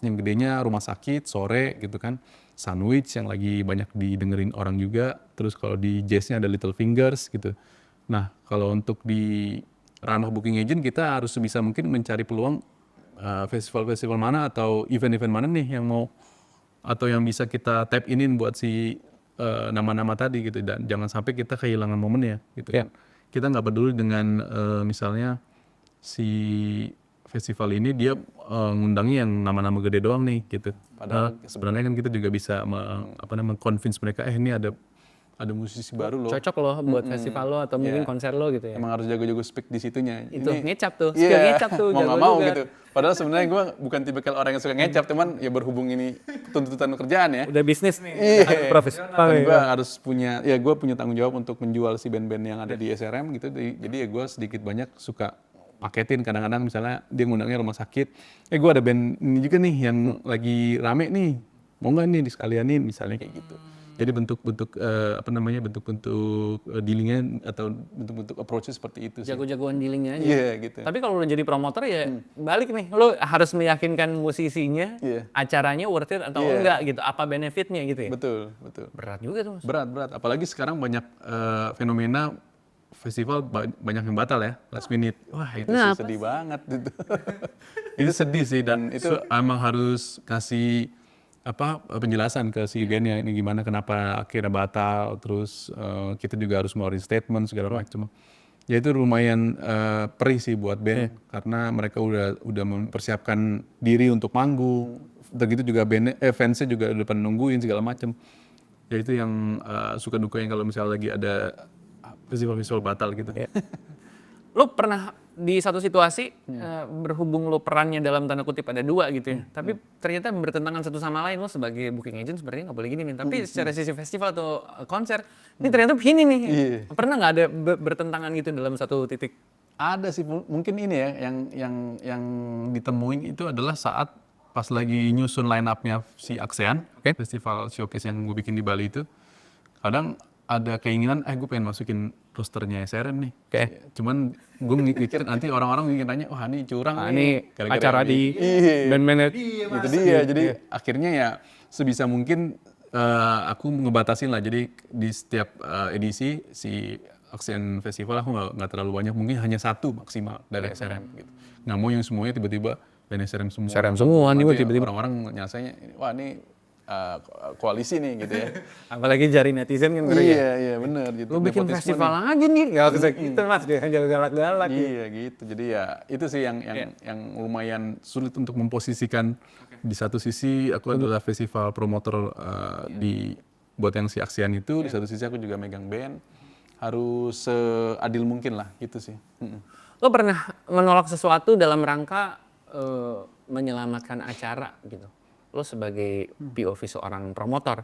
yang gedenya Rumah Sakit, Sore gitu kan. Sandwich yang lagi banyak didengerin orang juga. Terus kalau di jazznya ada Little Fingers gitu. Nah kalau untuk di ranah booking agent kita harus sebisa mungkin mencari peluang festival-festival mana atau event-event mana nih yang mau atau yang bisa kita tap inin buat si nama-nama tadi gitu, dan jangan sampai kita kehilangan momennya gitu kan. Kita nggak peduli dengan misalnya si festival ini dia ngundangnya yang nama-nama gede doang nih gitu. Padahal sebenarnya kan kita juga bisa convince mereka ini ada musisi baru loh. Cocok loh buat festival lo atau mungkin konser lo gitu ya. Emang harus jago-jago speak di situnya. Itu ngecap tuh, Iya, skill ngecap tuh. mau jago nggak mau juga. gitu. Padahal sebenarnya gue bukan tipikal orang yang suka ngecap, teman ya berhubung ini tuntutan kerjaan ya. Udah bisnis nih, Iya. profesional. Dan gue harus punya, ya gue punya tanggung jawab untuk menjual si band-band yang ada di SRM gitu. Jadi ya gue sedikit banyak suka paketin, kadang-kadang misalnya dia ngundangnya Rumah Sakit. Gue ada band ini juga nih yang lagi rame nih, mau nggak nih disekalianin misalnya kayak gitu. Jadi bentuk-bentuk dealingnya atau bentuk-bentuk approach seperti itu sih. Jago-jagoan dealingnya aja. Iya gitu. Tapi kalau udah jadi promotor ya balik nih, lo harus meyakinkan musisinya acaranya worth it atau enggak gitu, apa benefitnya gitu ya. Betul. Berat juga tuh Mas. Berat. Apalagi sekarang banyak fenomena festival banyak yang batal ya, last minute. Wah itu sih sedih banget gitu. Itu sedih sih, dan itu emang harus kasih penjelasan ke si bandnya ini gimana kenapa akhirnya batal, terus kita juga harus ngeluarin statement segala macam. Ya itu lumayan perih sih buat band karena mereka udah mempersiapkan diri untuk manggung. Begitu juga fansnya juga udah pada nungguin segala macam. Ya itu yang suka dukanya kalau misalnya lagi ada festival batal gitu. Lo pernah di satu situasi berhubung lo perannya dalam tanda kutip ada dua gitu ya, tapi ternyata bertentangan satu sama lain. Lo sebagai booking agent sebenarnya nggak boleh gini nih, tapi secara sisi festival atau konser ini ternyata begini nih. Pernah nggak ada bertentangan gitu dalam satu titik? Ada sih, mungkin ini ya yang ditemuin itu adalah saat pas lagi nyusun line up-nya si ASEAN, festival showcase yang gue bikin di Bali itu. Kadang ada keinginan, gue pengen masukin rosternya SRM nih. Cuman gue mikir nanti orang-orang mungkin nanya, wah ini curang nih. Acara di band-band itu dia. Jadi akhirnya ya sebisa mungkin aku ngebatasin lah. Jadi di setiap edisi si ASEAN Festival aku nggak terlalu banyak, mungkin hanya satu maksimal dari SRM gitu. Nggak mau yang semuanya tiba-tiba band SRM semua. SRM semua nih tiba-tiba. Orang-orang nyasanya, wah ini koalisi nih gitu ya. Apalagi jari netizen kan ngeri ya. Iya benar gitu. Lo bikin festival aja nih, nggak bisa gitu Mas, jangan galak-galak. Iya gitu. Jadi ya itu sih yang lumayan sulit untuk memposisikan. Di satu sisi aku adalah festival promotor buat yang si ASEAN itu, di satu sisi aku juga megang band. Harus seadil mungkin lah gitu sih. Lo pernah menolak sesuatu dalam rangka menyelamatkan acara gitu? Lo sebagai POV seorang promotor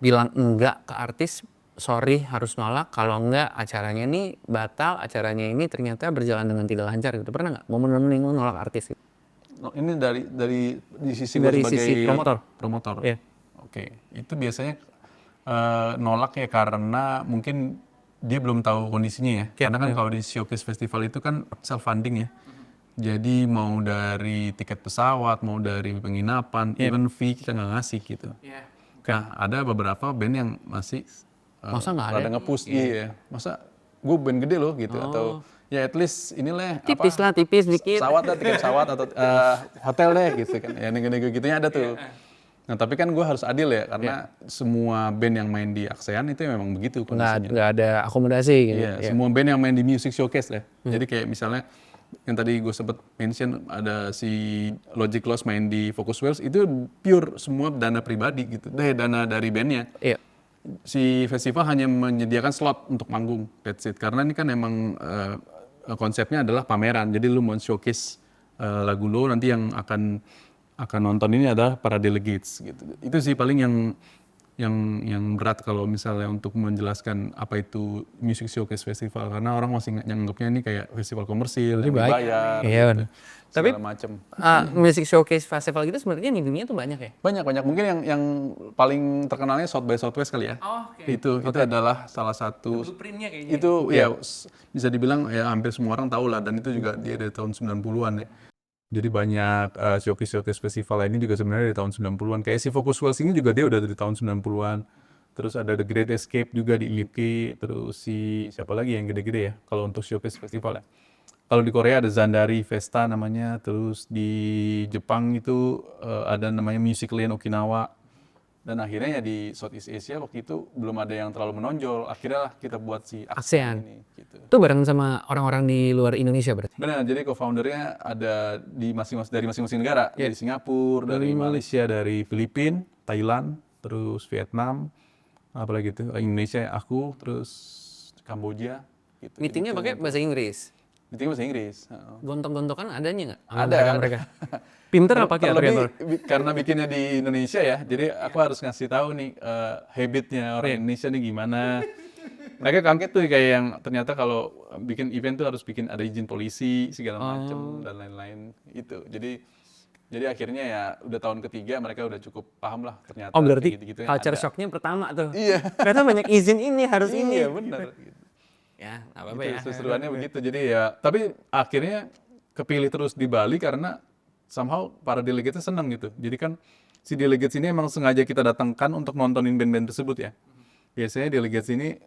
bilang enggak ke artis sorry harus nolak, kalau enggak acaranya ini batal, acaranya ini ternyata berjalan dengan tidak lancar gitu. Pernah nggak momen-momen yang lu nolak artis gitu? Ini dari di sisi gue Dari sebagai sisi promotor? promotor. Iya. Oke, itu biasanya nolak ya karena mungkin dia belum tahu kondisinya ya. Karena kan kalau di showcase festival itu kan self funding ya. Jadi mau dari tiket pesawat, mau dari penginapan, even fee kita nggak ngasih gitu. Nah, ada beberapa band yang masih Masa nggak ada? rada nge-push, iya. Masa gue band gede loh gitu, atau ya at least inilah Tipis lah, tipis dikit. pesawat lah, tiket pesawat atau hotel deh gitu kan. Ya nego-nego gitunya ada tuh. Nah tapi kan gue harus adil ya, karena semua band yang main di ASEAN itu memang begitu kondisinya. Nggak ada akomodasi gitu. Iya, semua band yang main di music showcase lah. Jadi kayak misalnya yang tadi gue sempet mention ada si Logic Loss main di Focus Wells, itu pure semua dana pribadi gitu, dana dari bandnya. Iya. Si festival hanya menyediakan slot untuk manggung, that's it. Karena ini kan emang konsepnya adalah pameran, jadi lu mau showcase lagu lu, nanti yang akan nonton ini adalah para delegates gitu. Itu sih paling yang berat kalau misalnya untuk menjelaskan apa itu music showcase festival, karena orang masih nganggapnya ini kayak festival komersil yang dibayar Iya, gitu, benar. Tapi segala macam. music showcase festival gitu sebenarnya di dunia tuh banyak ya. Banyak mungkin yang paling terkenalnya South by Southwest kali ya. Itu adalah salah satu Blueprintnya kayaknya. itu ya bisa dibilang ya hampir semua orang tahu lah, dan itu juga dia dari tahun 90-an ya. Jadi banyak showcase festival lainnya juga sebenarnya dari tahun 90-an. Kayak si Focus Wells ini juga dia udah dari tahun 90-an. Terus ada The Great Escape juga di ILPK. Terus si siapa lagi yang gede-gede ya kalau untuk showcase festival ya. Kalau di Korea ada Zandari Festa namanya. Terus di Jepang itu ada namanya Music Land Okinawa. Dan akhirnya ya di Southeast Asia waktu itu belum ada yang terlalu menonjol. Akhirnya lah kita buat si ASEAN ini gitu. Itu bareng sama orang-orang di luar Indonesia berarti. Benar, jadi co-foundernya ada di masing-masing negara, dari Singapura, dari Malaysia, dari Filipina, Thailand, terus Vietnam, apalagi itu Indonesia, aku, terus Kamboja, gitu. Meetingnya pakai bahasa Inggris. Meeting bahasa Inggris. Gontok-gontokan adanya nggak? Ada. Mereka. Pinter apa Terlebih karena bikinnya di Indonesia ya, jadi aku harus ngasih tahu nih habitnya orang Indonesia nih gimana. Mereka kaget tuh kayak yang ternyata kalau bikin event tuh harus bikin ada izin polisi segala macem dan lain-lain itu. Jadi akhirnya ya udah tahun ketiga mereka udah cukup paham lah ternyata. Oh berarti gitu-gitu culture shocknya pertama tuh. Iya. Ternyata banyak izin ini harus ini. Iya benar. Gitu. Ya nggak apa-apa Gitu, ya. seseruannya begitu. Jadi ya, tapi akhirnya kepilih terus di Bali karena somehow para delegatnya senang gitu. Jadi kan si delegates ini emang sengaja kita datangkan untuk nontonin band-band tersebut ya. Biasanya delegates ini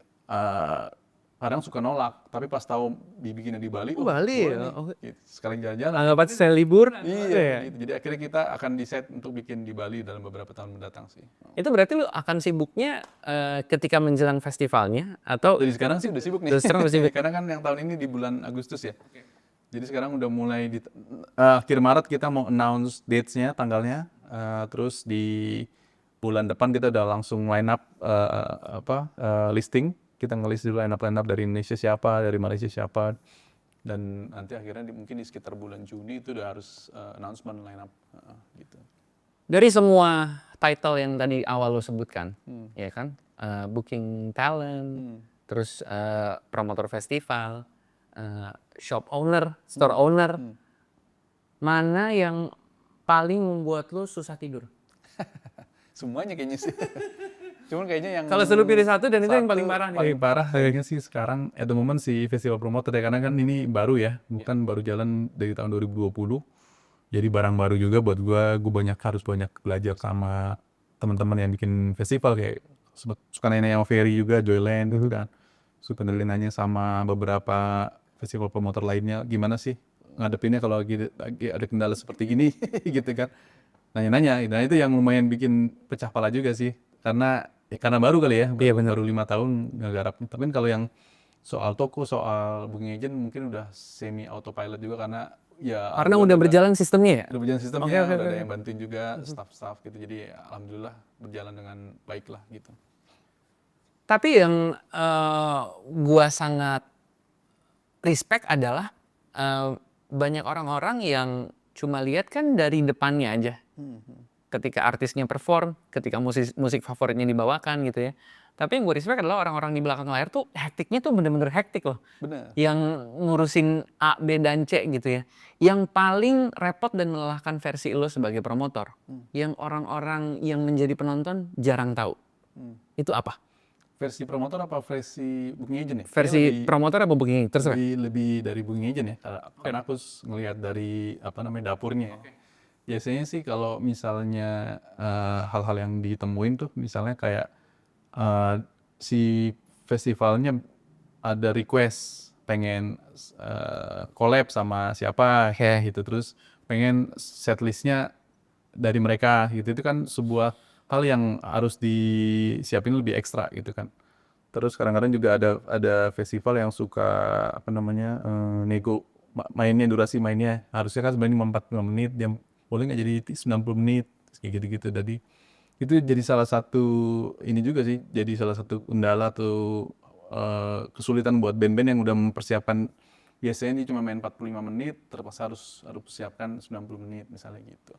kadang suka nolak, tapi pas tahu dibikinnya di Bali, Bali boleh ya? nih. Oh. Gitu. Sekalian jalan-jalan. Anggap aja saya libur. Iya, gitu. Jadi akhirnya kita akan decide untuk bikin di Bali dalam beberapa tahun mendatang sih. Itu berarti lu akan sibuknya ketika menjelang festivalnya atau Jadi sekarang sih udah sibuk nih. Udah sekarang udah sibuk. Karena kan yang tahun ini di bulan Agustus ya. Jadi sekarang udah mulai di akhir Maret kita mau announce dates-nya, tanggalnya. Terus di bulan depan kita udah langsung line up listing. Kita ngelis dulu line up dari Indonesia siapa, dari Malaysia siapa. Dan nanti akhirnya mungkin di sekitar bulan Juni itu udah harus announcement line up gitu. dari semua title yang tadi awal lo sebutkan, ya kan, booking talent, terus promotor festival, shop owner, store owner, mana yang paling membuat lo susah tidur? Semuanya kayaknya sih. Cuman kayaknya yang Kalau selalu pilih satu dan itu yang paling parah nih. Paling parah kayaknya sih sekarang at the moment si festival promoter ya, karena kan ini baru ya, bukan baru jalan dari tahun 2020. Jadi barang baru juga buat gue harus banyak belajar sama teman-teman yang bikin festival, kayak suka nanya sama Ferry juga, Joyland gitu kan. Suka nanya sama beberapa festival promoter lainnya, gimana sih ngadepinnya kalau lagi ada kendala seperti ini gitu kan. Nanya-nanya, nah itu yang lumayan bikin pecah pala juga sih. Karena baru kali ya, baru 5 tahun ngegarapnya. Tapi kalau yang soal toko, soal booking agent mungkin udah semi autopilot juga karena ya Karena udah berjalan sistemnya ya? udah berjalan sistemnya, udah ada yang bantuin juga staff-staff gitu. Jadi ya, alhamdulillah berjalan dengan baik lah gitu. Tapi yang gua sangat respect adalah banyak orang-orang yang cuma lihat kan dari depannya aja. Ketika artisnya perform, ketika musik favoritnya dibawakan gitu ya. Tapi yang gue respect adalah orang-orang di belakang layar tuh hektiknya tuh bener-bener hektik loh. Bener. Yang ngurusin A, B, dan C gitu ya. Yang paling repot dan melelahkan versi lo sebagai promotor. Yang orang-orang yang menjadi penonton jarang tahu. Itu apa? Versi promotor apa versi booking agent ya? Versi Kayaknya promotor apa booking? Terserah. lebih dari booking agent ya. Karena aku ngelihat dari apa namanya dapurnya. Ya. Biasanya sih kalau misalnya hal-hal yang ditemuin tuh misalnya kayak si festivalnya ada request pengen collab sama siapa gitu, terus pengen setlistnya dari mereka gitu, itu kan sebuah hal yang harus disiapin lebih ekstra gitu kan. Terus kadang-kadang juga ada festival yang suka apa namanya nego mainnya, durasi mainnya harusnya kan sebenarnya 45 menit, dia boleh nggak jadi 90 menit kayak gitu-gitu. Jadi itu jadi salah satu ini juga sih, jadi salah satu kendala atau kesulitan buat band-band yang udah mempersiapkan, biasanya dia cuma main 45 menit terpaksa harus persiapkan 90 menit misalnya gitu.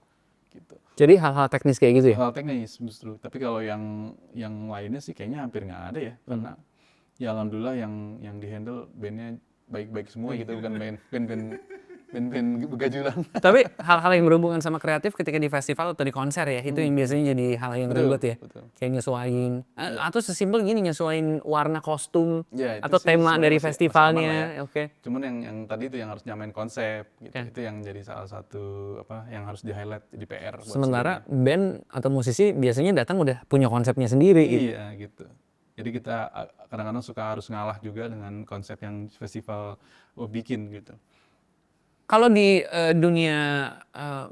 Jadi hal-hal teknis kayak gitu ya? Hal teknis justru, tapi kalau yang lainnya sih kayaknya hampir nggak ada ya, karena ya alhamdulillah yang dihandle bandnya baik-baik semua gitu, bukan band begajulan. Tapi hal-hal yang berhubungan sama kreatif ketika di festival atau di konser ya, itu yang biasanya jadi hal yang Betul, ribet ya. betul. Kayak nyesuaiin, atau sesimpel gini nyesuaiin warna kostum Ya, itu atau sih tema sebenarnya dari masih aman festivalnya. lah ya. Oke. Cuman yang tadi itu yang harus nyamain konsep gitu, Ya. itu yang jadi salah satu apa yang harus di highlight, jadi PR buat Sementara sebenarnya. band atau musisi biasanya datang udah punya konsepnya sendiri gitu. Iya gitu. Jadi kita kadang-kadang suka harus ngalah juga dengan konsep yang festival bikin gitu. Kalau di dunia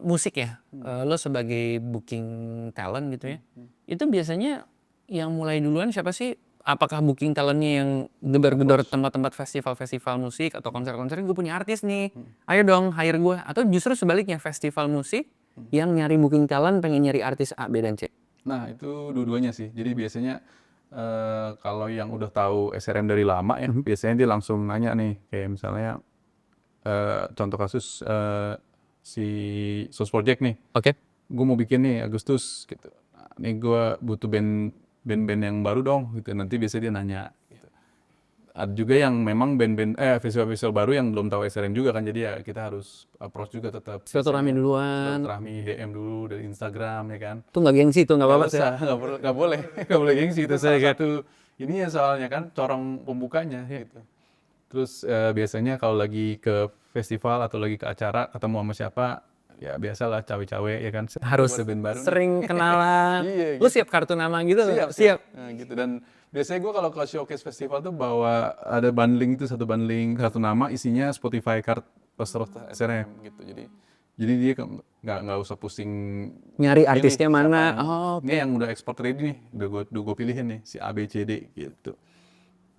musik ya, lo sebagai booking talent gitu ya, itu biasanya yang mulai duluan siapa sih? Apakah booking talentnya yang gedor-gedor tempat-tempat festival-festival musik atau konser-konser, gue punya artis nih, ayo dong hire gue. Atau justru sebaliknya, festival musik yang nyari booking talent pengen nyari artis A, B, dan C. Nah itu dua-duanya sih. Jadi biasanya kalau yang udah tahu SRM dari lama ya, biasanya dia langsung nanya nih, kayak misalnya contoh kasus si Source Project nih, Oke. gue mau bikin nih Agustus gitu. Nah, nih gue butuh band-band yang baru dong gitu. Nanti biasanya dia nanya. Gitu. Ada juga yang memang festival-festival baru yang belum tahu SRM juga kan, jadi ya kita harus approach juga tetap. Silaturahmi duluan. Silaturahmi DM dulu dari Instagram ya kan. Tuh nggak gengsi tuh, nggak apa-apa. Nggak usah, nggak boleh gengsi, itu salah satu ini ya soalnya kan corong pembukanya gitu. Terus biasanya kalau lagi ke festival atau lagi ke acara ketemu sama siapa, ya biasalah cawe-cawe ya kan. Harus Ada band baru nih. sering kenalan. Iya, Lu siap kartu nama gitu? Siap. Nah, gitu. Dan biasanya gue kalau ke showcase festival tuh bawa ada bundling, itu satu bundling kartu nama isinya Spotify card peserta SRM gitu. Jadi dia nggak usah pusing Nyari pilih artisnya mana. siapa. Oh, Ini yang udah export ready nih, udah gue pilihin nih si A B C D gitu.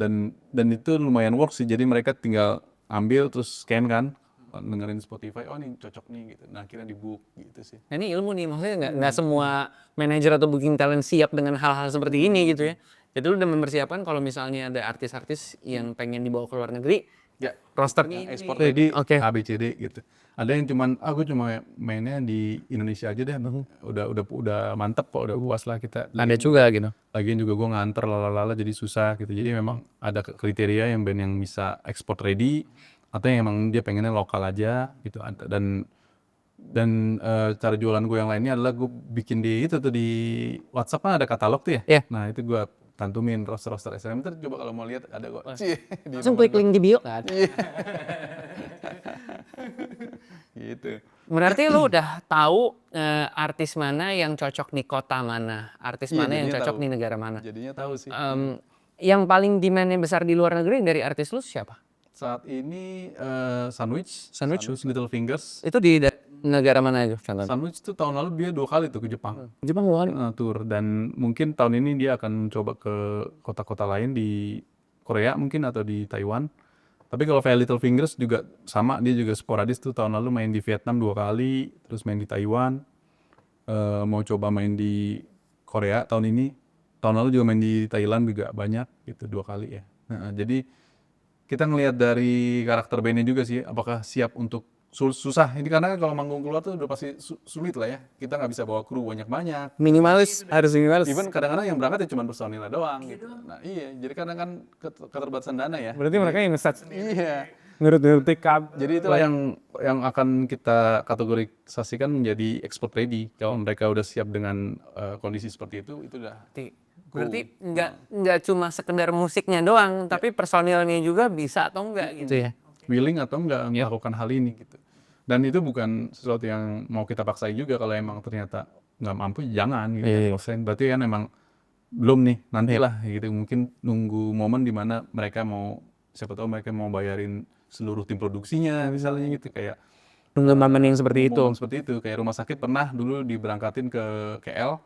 Dan itu lumayan work sih, jadi mereka tinggal ambil terus scan kan, dengerin Spotify, oh ini cocok nih gitu. Nah akhirnya di book gitu sih. Nah, ini ilmu nih, maksudnya nggak semua manajer atau booking talent siap dengan hal-hal seperti ini gitu ya. Jadi lu udah mempersiapkan kalau misalnya ada artis-artis yang pengen dibawa ke luar negeri, Ya, rosternya yang export ini. ready Oke. A B C D gitu. Ada yang cuman aku cuma mainnya di Indonesia aja deh. Udah mantep kok, udah puas lah kita. Ada juga gitu. Lagian juga gue nganter lalala jadi susah gitu. Jadi memang ada kriteria yang band yang bisa export ready atau yang emang dia pengennya lokal aja gitu. Dan cara jualan gue yang lainnya adalah gue bikin di itu tuh di WhatsApp kan ada katalog tuh ya. Iya. Nah itu gue cantumin roster-roster SRM. Ntar coba kalau mau lihat ada kok. Langsung klik link di bio kan. Gitu. Berarti lu udah tahu artis mana yang cocok di kota mana, artis Iya, mana yang jadinya cocok tahu. di negara mana. Jadinya tahu sih. Yang paling demand-nya besar di luar negeri dari artis lu siapa? Saat ini Sandwich, Sandwich? Little Fingers. Itu di negara mana itu contohnya? Sandwich tuh tahun lalu dia 2 kali tuh ke Jepang. Jepang dua kali. Tour, dan mungkin tahun ini dia akan coba ke kota-kota lain di Korea mungkin atau di Taiwan. Tapi kalau kayak Little Fingers juga sama, dia juga sporadis tuh, tahun lalu main di Vietnam 2 kali, terus main di Taiwan, mau coba main di Korea tahun ini, tahun lalu juga main di Thailand juga banyak gitu 2 kali ya. Nah, jadi kita ngelihat dari karakter bandnya juga sih, apakah siap untuk susah. Ini karena kalau manggung keluar tuh udah pasti sulit lah ya. Kita nggak bisa bawa kru banyak-banyak. Minimalis, harus minimalis. Even kadang-kadang yang berangkat ya cuma personilnya doang gitu. Nah iya, jadi kadang kan keterbatasan dana ya. Berarti mereka yang nge-set Iya. nurut-nurut up. Jadi itulah yang akan kita kategorisasikan menjadi export ready. Kalau mereka udah siap dengan kondisi seperti itu udah. Berarti nggak cuma sekedar musiknya doang, tapi personilnya juga bisa atau enggak gitu ya? Willing atau enggak melakukan hal ini gitu. Dan itu bukan sesuatu yang mau kita paksain juga. Kalau emang ternyata nggak mampu, jangan gitu. Paksain. Berarti kan emang belum nih, nantilah gitu. Mungkin nunggu momen di mana mereka mau, siapa tahu mereka mau bayarin seluruh tim produksinya misalnya gitu. Kayak Nunggu momen yang seperti itu. momen seperti itu. Kayak rumah sakit pernah dulu diberangkatin ke KL,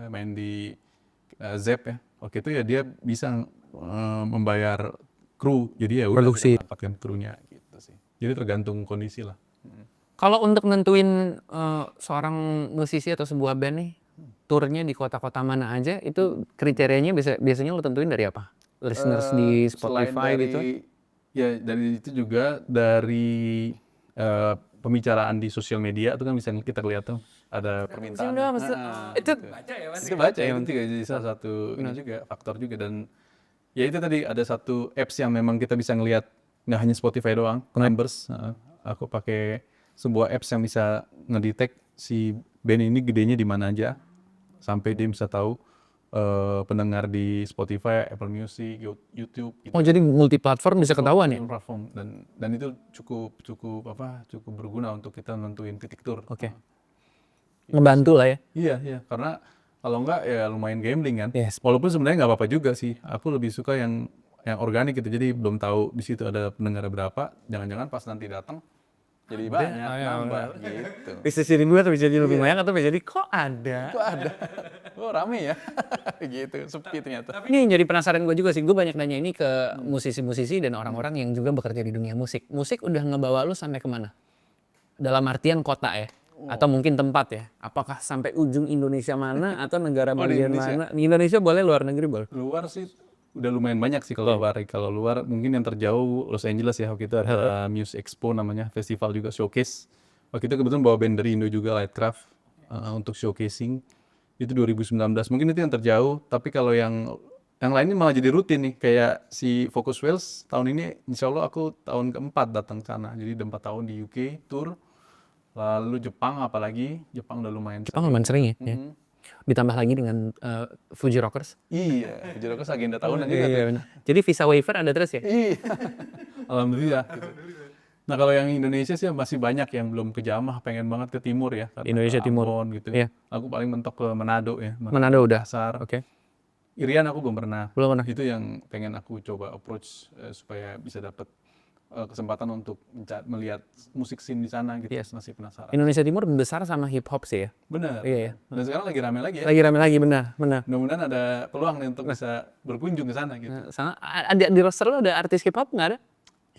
main di ZEP ya. Waktu itu ya dia bisa membayar kru. Jadi ya udah Produksi. kita dapatkan krunya gitu sih. Jadi tergantung kondisi lah. Kalau untuk nentuin seorang musisi atau sebuah band nih, turnya di kota-kota mana aja, itu kriterianya biasanya lo tentuin dari apa? Listeners di Spotify Selain gitu? Ya dari itu juga dari pembicaraan di sosial media itu kan bisa kita lihat tuh ada permintaan. Itu Itu baca ya, itu jadi salah satu ini juga faktor juga. Dan ya itu tadi ada satu apps yang memang kita bisa ngelihat nggak hanya Spotify doang, Numbers. Aku pakai sebuah apps yang bisa ngedetect si band ini gedenya di mana aja, sampai dia bisa tahu pendengar di Spotify, Apple Music, YouTube gitu. Oh jadi multi platform bisa ketahuan ya? Platform. Dan itu cukup berguna untuk kita nentuin titik tur. Oke. Ngebantu lah ya? Iya, karena kalau enggak ya lumayan gambling kan. Yes. Walaupun sebenarnya nggak apa-apa juga sih. Aku lebih suka yang organik gitu. Jadi belum tahu di situ ada pendengar berapa. Jangan-jangan pas nanti datang jadi banyak nambah gitu. Bisa jadi gue atau bisa jadi lebih banyak atau bisa jadi kok ada? Oh rame ya. Gitu, sepi ternyata. Ini yang jadi penasaran gue juga sih. Gue banyak nanya ini ke musisi-musisi dan orang-orang yang juga bekerja di dunia musik. Musik udah ngebawa lu sampai kemana? Dalam artian kota ya? Atau mungkin tempat ya? Apakah sampai ujung Indonesia mana atau negara bagian mana? Di Indonesia boleh, luar negeri boleh? Luar sih udah lumayan banyak sih kalau luar. Kalau luar mungkin yang terjauh Los Angeles ya. Waktu itu ada Muse Expo namanya, festival juga showcase. Waktu itu kebetulan bawa band dari Indo juga, Lightcraft, untuk showcasing. Itu 2019. Mungkin itu yang terjauh. Tapi kalau yang lainnya malah jadi rutin nih. Kayak si Focus Wales tahun ini, insya Allah aku tahun keempat datang ke sana. Jadi udah 4 tahun di UK tour. Lalu Jepang apalagi. Jepang udah lumayan sering ya? Ditambah lagi dengan Fuji Rockers. Iya, Fuji Rockers agenda tahunan juga tuh. Benar. Jadi visa waiver ada terus ya? Iya, alhamdulillah. Gitu. Nah kalau yang Indonesia sih masih banyak yang belum kejamah, pengen banget ke timur ya. Indonesia ke Timur. Ambon gitu. Iya. Aku paling mentok ke Manado ya. Manado udah. Makassar. Oke. Irian aku belum pernah. Belum pernah. Itu yang pengen aku coba approach supaya bisa dapat kesempatan untuk melihat musik scene di sana gitu. Yes. Masih penasaran. Indonesia Timur besar sama hip hop sih ya? Benar. Iya. Dan sekarang lagi rame lagi ya. Lagi rame lagi, benar. Mudah-mudahan ada peluang nih untuk bisa berkunjung ke sana gitu. Sana ada di roster lo ada artis hip hop nggak ada?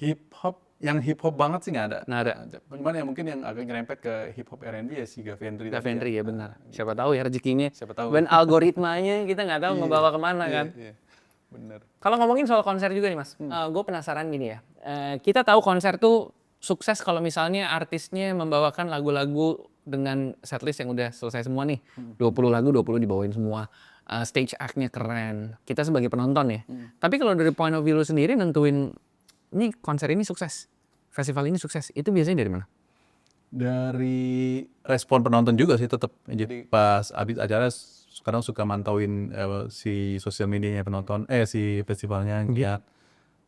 Hip hop yang hip hop banget sih nggak ada. Nggak ada. Cuman ya mungkin yang agak nyerempet ke hip hop R&B ya si Gavendry. Gavendry ya benar. Siapa tahu ya rezekinya. Siapa tahu. Dan algoritmanya kita nggak tahu ngebawa kemana kan. Iya. Bener. Kalau ngomongin soal konser juga nih mas, gue penasaran gini ya. Kita tahu konser tuh sukses kalau misalnya artisnya membawakan lagu-lagu dengan setlist yang udah selesai semua nih. 20 lagu, 20 dibawain semua. Stage act-nya keren. Kita sebagai penonton ya. Tapi kalau dari point of view lu sendiri nentuin ini konser ini sukses, festival ini sukses, itu biasanya dari mana? Dari respon penonton juga sih tetap. Jadi pas abis acara sekarang suka mantauin si sosial medianya penonton, si festivalnya lihat.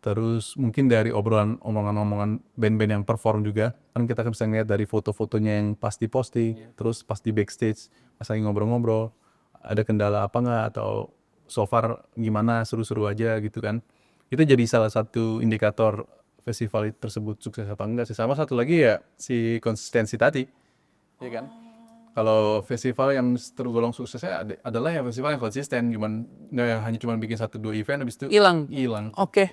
Terus mungkin dari omongan band-band yang perform juga, kan kita bisa ngeliat dari foto-fotonya yang pas di posting, terus pas di backstage, pas lagi ngobrol-ngobrol, ada kendala apa nggak atau so far gimana, seru-seru aja gitu kan. Itu jadi salah satu indikator festival tersebut sukses apa enggak sih. Sama satu lagi ya si konsistensi tadi, ya kan. Kalau festival yang tergolong suksesnya adalah ya festival yang konsisten, nggak hanya cuma bikin 1-2 event habis itu hilang. Oke.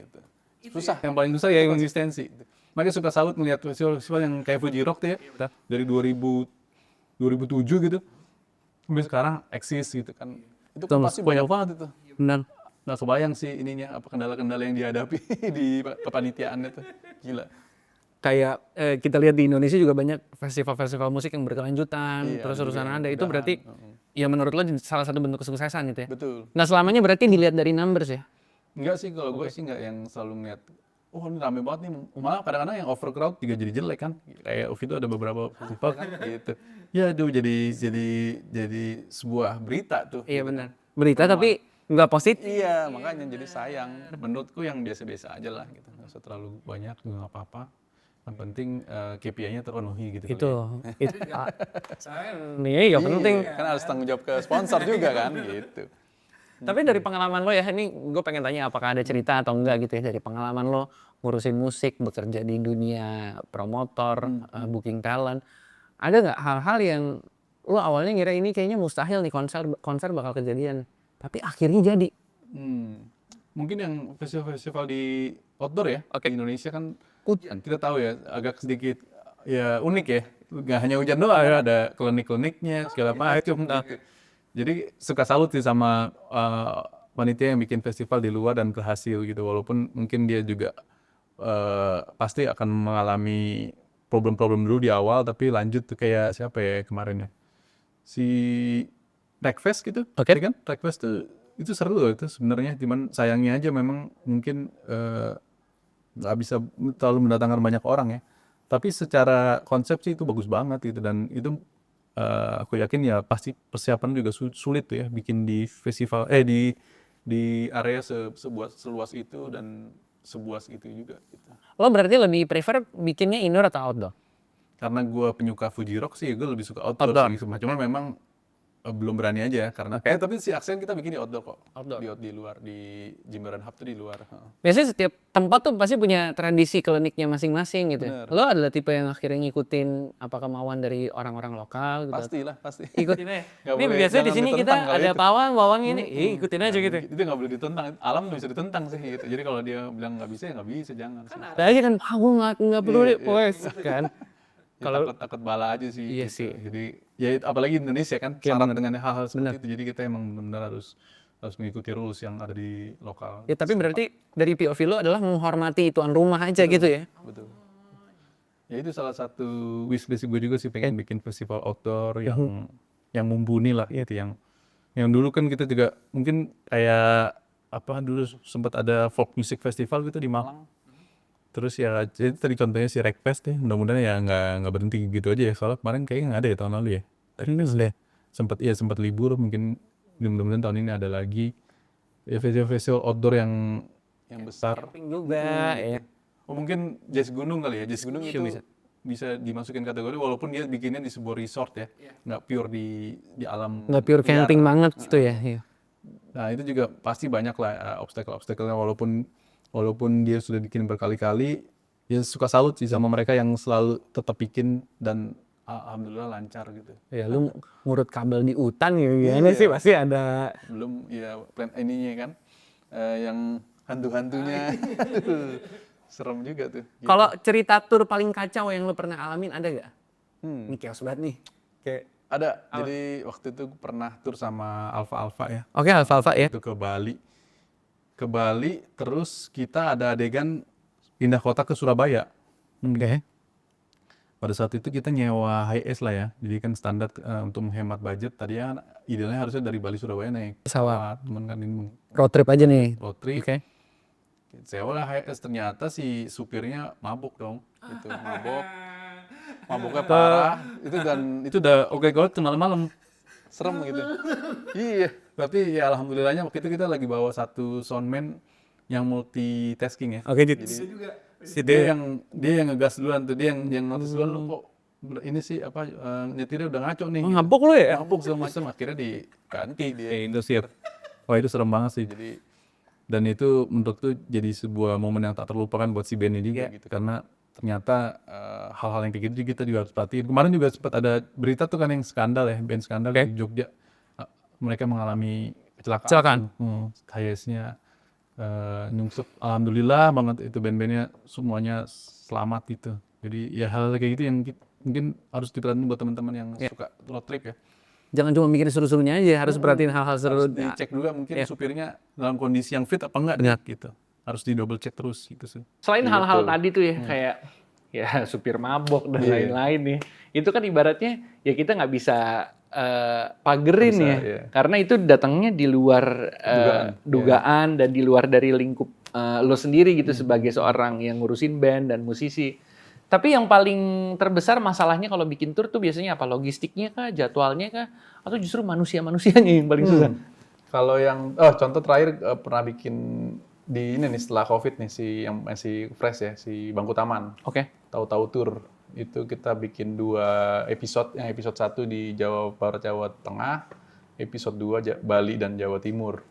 Gitu. Susah, yang paling susah ya konsistensi. Makanya suka salut melihat festival yang kayak Fuji Rock tuh ya, dari 2007 gitu, sampai sekarang eksis gitu kan. Itu kan pasti banyak banget itu. Benar. Nggak kebayang sih ininya, apa kendala-kendala yang dihadapi di kepanitiaan itu. Gila. kayak kita lihat di Indonesia juga banyak festival-festival musik yang berkelanjutan, Iya, terus-terusan juga yang ada. Itu udahan. berarti ya menurut lo salah satu bentuk kesuksesan gitu ya. Betul. Nggak selamanya berarti dilihat dari numbers ya. Enggak sih, kalau gue sih enggak yang selalu ngeliat, oh ini rame banget nih. Malah kadang-kadang yang overcrowd juga jadi jelek kan. Kayak waktu itu ada beberapa festival kan gitu. Ya itu jadi sebuah berita tuh. Iya gitu benar. kan. Berita tapi nggak positif. Iya, makanya jadi sayang. Menurutku yang biasa-biasa aja lah gitu. Nggak usah terlalu banyak juga nggak apa-apa. Yang penting KPI-nya terpenuhi gitu. kali Itu, ya. itu. Nih nggak penting. Iya, kan harus tanggung jawab ke sponsor juga kan gitu. Tapi dari pengalaman lo ya, ini gue pengen tanya apakah ada cerita atau enggak gitu ya dari pengalaman lo ngurusin musik, bekerja di dunia promotor, booking talent. Ada nggak hal-hal yang lo awalnya ngira ini kayaknya mustahil nih konser bakal kejadian, tapi akhirnya jadi. Mungkin yang festival-festival di outdoor ya, di Indonesia kan kita tahu ya agak sedikit ya unik ya. Nggak hanya hujan doang, ada klinik-kliniknya segala macam gitu. Jadi suka salut sih sama panitia yang bikin festival di luar dan berhasil gitu. Walaupun mungkin dia juga pasti akan mengalami problem-problem dulu di awal, tapi lanjut tuh kayak siapa ya kemarin ya? Si Wreckfest gitu, Oke. ya kan? Wreckfest tuh itu seru loh itu sebenarnya. Cuman sayangnya aja memang mungkin nggak bisa terlalu mendatangkan banyak orang ya. Tapi secara konsep sih itu bagus banget gitu dan itu aku yakin ya pasti persiapan juga sulit tuh ya bikin di festival di area seluas itu dan sebuas itu juga gitu. Lo berarti lebih prefer bikinnya indoor atau outdoor? Karena gue penyuka Fuji Rock sih gue lebih suka outdoor sih. Cuman memang belum berani aja karena tapi si Aksen kita bikin di outdoor kok. Outdoor. Di luar di Jimbaran Hub tuh di luar. Biasanya setiap tempat tuh pasti punya tradisi kliniknya masing-masing gitu ya. Lo adalah tipe yang akhirnya ngikutin apa kemauan dari orang-orang lokal gitu. Pastilah, pasti. Ikutin aja. Nggak Ini boleh, biasanya di jangan sini kita ditentang kalau ada itu. pawang ini, ikutin aja gitu. Itu nggak boleh ditentang. Alam nggak bisa ditentang sih gitu. Jadi kalau dia bilang nggak bisa ya nggak bisa, jangan. Sih. Ada aja kan, gue nggak perlu deh, wes kan. Ya, Kalau takut bala aja sih. Iya gitu. sih. Jadi ya apalagi Indonesia kan syarat dengan hal-hal seperti itu. Jadi kita emang benar harus mengikuti rules yang ada di lokal. ya tapi berarti dari POV lo adalah menghormati tuan rumah aja gitu ya. Betul. Ya itu salah satu wishlist gue juga sih pengen bikin festival outdoor yang mumpuni lah gitu yang dulu kan kita juga mungkin kayak apa dulu sempat ada folk music festival gitu di Malang. Terus ya jadi tadi contohnya si Wreckfest ya mudah-mudahan ya nggak berhenti gitu aja ya soalnya kemarin kayaknya nggak ada ya tahun lalu ya. Tadi ini sempat libur mungkin mudah-mudahan tahun ini ada lagi ya festival outdoor yang besar. Camping juga ya. Oh mungkin Jazz Gunung kali ya, Jazz Gunung itu bisa dimasukin kategori walaupun dia bikinnya di sebuah resort ya, nggak pure di alam. Nggak pure liar. camping banget gitu ya. Iya. Nah itu juga pasti banyak lah obstacle-obstacle-nya walaupun dia sudah bikin berkali-kali, ya suka salut sih sama mereka yang selalu tetap bikin dan alhamdulillah lancar gitu. Ya lu ngurut kabel di hutan gimana sih pasti ada. Belum ya plan ininya kan, yang hantu-hantunya, serem juga tuh. Gitu. Kalau cerita tur paling kacau yang lu pernah alamin ada gak? Ini chaos banget nih. Kayak Ada, jadi waktu itu pernah tur sama Alfa ya. Oke, Alfa ya. Itu ke Bali, terus kita ada adegan pindah kota ke Surabaya. Oke. Pada saat itu kita nyewa HiAce lah ya, jadi kan standar untuk menghemat budget. Tadinya idealnya harusnya dari Bali Surabaya naik Pesawat. cuman kan ini Road trip aja nih. road trip. Oke. Sewa lah HiAce, ternyata si supirnya mabuk dong, gitu mabuknya parah. Itu udah oke banget malam-malam, serem gitu. Iya, tapi ya alhamdulillahnya waktu itu kita lagi bawa satu soundman yang multitasking ya. Oke, Jadi dia yang ngegas duluan tuh, dia yang notice duluan, "Lu kok ini sih apa nyetirnya udah ngaco nih." Gitu. Ngabok lu ya? Ngabuk segala macam, akhirnya diganti dia. Indosiar. Wah itu serem banget sih. Jadi dan itu menurutku jadi sebuah momen yang tak terlupakan buat si band ini juga gitu karena ternyata hal-hal yang kayak gitu kita juga harus perhatiin. Kemarin juga sempat ada berita tuh kan yang skandal ya, band skandal di Jogja. Mereka mengalami kecelakaan. HiAce-nya nyungsep. Alhamdulillah banget itu band-bandnya semuanya selamat gitu. Jadi ya hal kayak gitu yang mungkin harus diperhatiin buat teman-teman yang suka road trip ya. Jangan cuma mikirin seru-serunya aja, harus perhatiin hal-hal seru. Harus dicek juga mungkin supirnya dalam kondisi yang fit apa enggak gitu. Harus di double check terus gitu sih. Selain hal-hal tadi tuh ya, kayak ya supir mabok dan Iya. lain-lain nih. Itu kan ibaratnya ya kita nggak bisa pagerin Bisa, ya, iya. karena itu datangnya di luar dugaan dan di luar dari lingkup lo sendiri gitu sebagai seorang yang ngurusin band dan musisi. Tapi yang paling terbesar masalahnya kalau bikin tour tuh biasanya apa? Logistiknya kah, jadwalnya kah, atau justru manusia-manusianya yang paling susah? Kalau yang contoh terakhir pernah bikin di ini nih setelah Covid nih si yang masih fresh ya, si Bangku Taman. Oke. Tahu-tahu tour. Itu kita bikin 2 episode, yang episode 1 di Jawa Barat, Jawa Tengah, episode 2 Bali dan Jawa Timur.